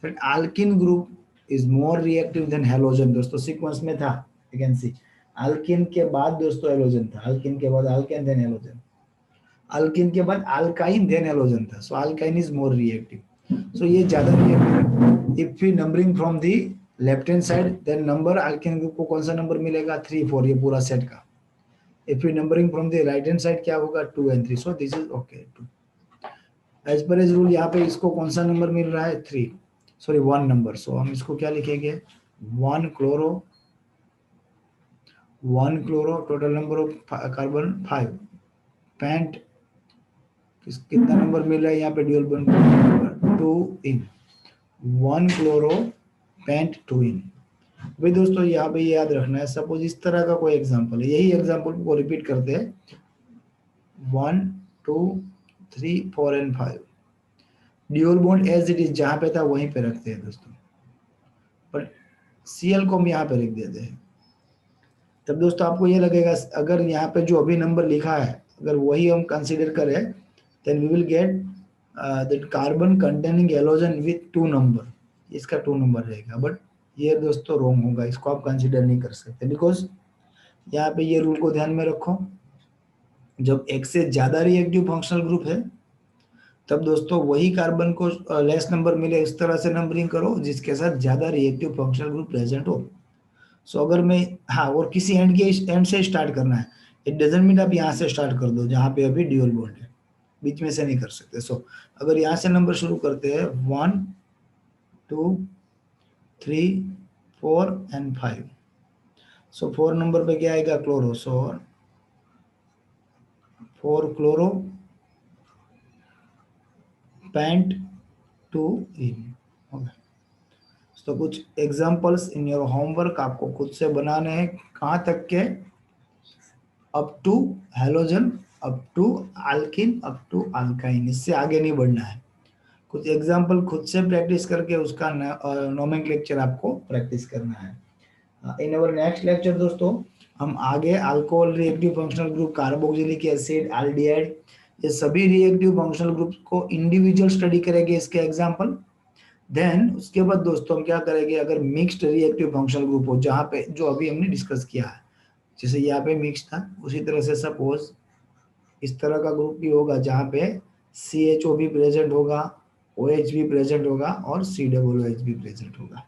that alkene group is more reactive than halogen. दोस्तों सीक्वेंस में था, you can see अल्किन के बाद दोस्तों हेलोजन था, अल्किन के बाद अल्केन देन हेलोजन, अल्किन के बाद अल्काइन देन हेलोजन था। So alkyne is more reactive, so ये ज्यादा reactive. If we numbering from the left hand side then number alkene group को कौन सा नंबर मिलेगा 3 4, ये पूरा सेट का। If we numbering from the right hand side क्या होगा 2 and 3, so this is okay 2 as per as rule. यहाँ पे इसको कौन सा नंबर मिल रहा है 3, सॉरी 1 नंबर। सो हम इसको क्या लिखेंगे 1 chloro, 1 chloro, total number of carbon 5, pent कितना नंबर मिल रहा है यहाँ पे dual bond 2 ene, 1 chloro pent 2 ene. भाई दोस्तों यहाँ पे याद रखना है, सपोज इस तरह का कोई एग्जांपल है, यही एग्जांपल को रिपीट करते हैं 1 2 3 4 and 5, dual bond as it is जहां पे था वहीं पे रखते हैं दोस्तों, पर Cl को हम यहाँ पे रख देते हैं। तब दोस्तों आपको ये लगेगा अगर यहाँ पे जो अभी नंबर लिखा है अगर वही हम कंसीडर करें then we will get that carbon containing halogen with 2 number, इसका 2 नंबर रहेगा। बट ये दोस्तों रॉन्ग होगा, इसको आप कंसीडर नहीं कर सकते, बिकॉज यहाँ पे ये रूल को ध्यान में रखो, जब एक से ज्यादा रिएक्टिव फंक्शनल ग्रुप है तब दोस्तों वही कार्बन को लेस नंबर मिले इस तरह से नंबरिंग करो जिसके साथ ज्यादा रिएक्टिव फंक्शनल ग्रुप प्रेजेंट हो। सो अगर मैं, हाँ, और किसी एंड से स्टार्ट करना है, इट डजंट मीन आप यहाँ से स्टार्ट कर दो जहाँ पे अभी ड्यूल बॉन्ड है, बीच में से नहीं कर सकते। सो अगर यहाँ से नंबर शुरू करते हैं 1 2 3 4 एंड 5, सो 4 नंबर पे क्या आएगा क्लोरो, सो 4 क्लोरो पेंट 2 इन। तो कुछ एग्जांपल्स इन योर होमवर्क आपको खुद से बनाने हैं, कहाँ तक के up to halogen, up to alkene, up to alkyne, इससे आगे नहीं बढ़ना है। कुछ एग्जांपल खुद से प्रैक्टिस करके उसका नोमेनक्लेचर आपको प्रैक्टिस करना है। इन अवर नेक्स्ट लेक्चर दोस्तों हम आगे alcohol reactive functional group, carboxylic acid, aldehyde, ये सभी रिएक्टिव फंक्शनल ग्रुप को इंडिविजुअल स्टडी करेंगे, इसके एग्जांपल। देन उसके बाद दोस्तों हम क्या करेंगे, अगर मिक्स्ड रिएक्टिव फंक्शनल ग्रुप हो जहाँ पे जो अभी हमने डिस्कस किया है, जैसे यहाँ पे मिक्स था उसी तरह से सपोज इस तरह का ग्रुप भी होगा जहाँ पे CHO भी प्रेजेंट होगा, OH भी प्रेजेंट होगा और COOH भी प्रेजेंट होगा।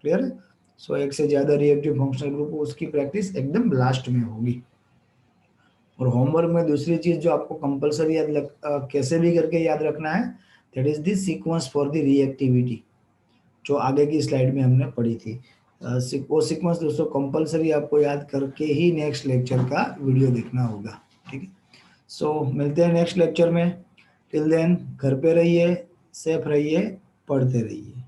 क्लियर है? सो एक से ज्यादा रिएक्टिव फंक्शनल ग्रुप, उसकी प्रैक्टिस एकदम लास्ट में होगी। और होमवर्क में दूसरी चीज जो आपको कंपलसरी कैसे भी करके याद रखना है, that is the sequence for the reactivity, जो आगे की स्लाइड में हमने पढ़ी थी। वो सीक्वेंस दोस्तों कंपलसरी आपको याद करके ही नेक्स्ट लेक्चर का वीडियो देखना होगा। ठीक है, सो मिलते हैं नेक्स्ट लेक्चर में। टिल देन घर पे रहिए, सेफ रहिए, पढ़ते रहिए।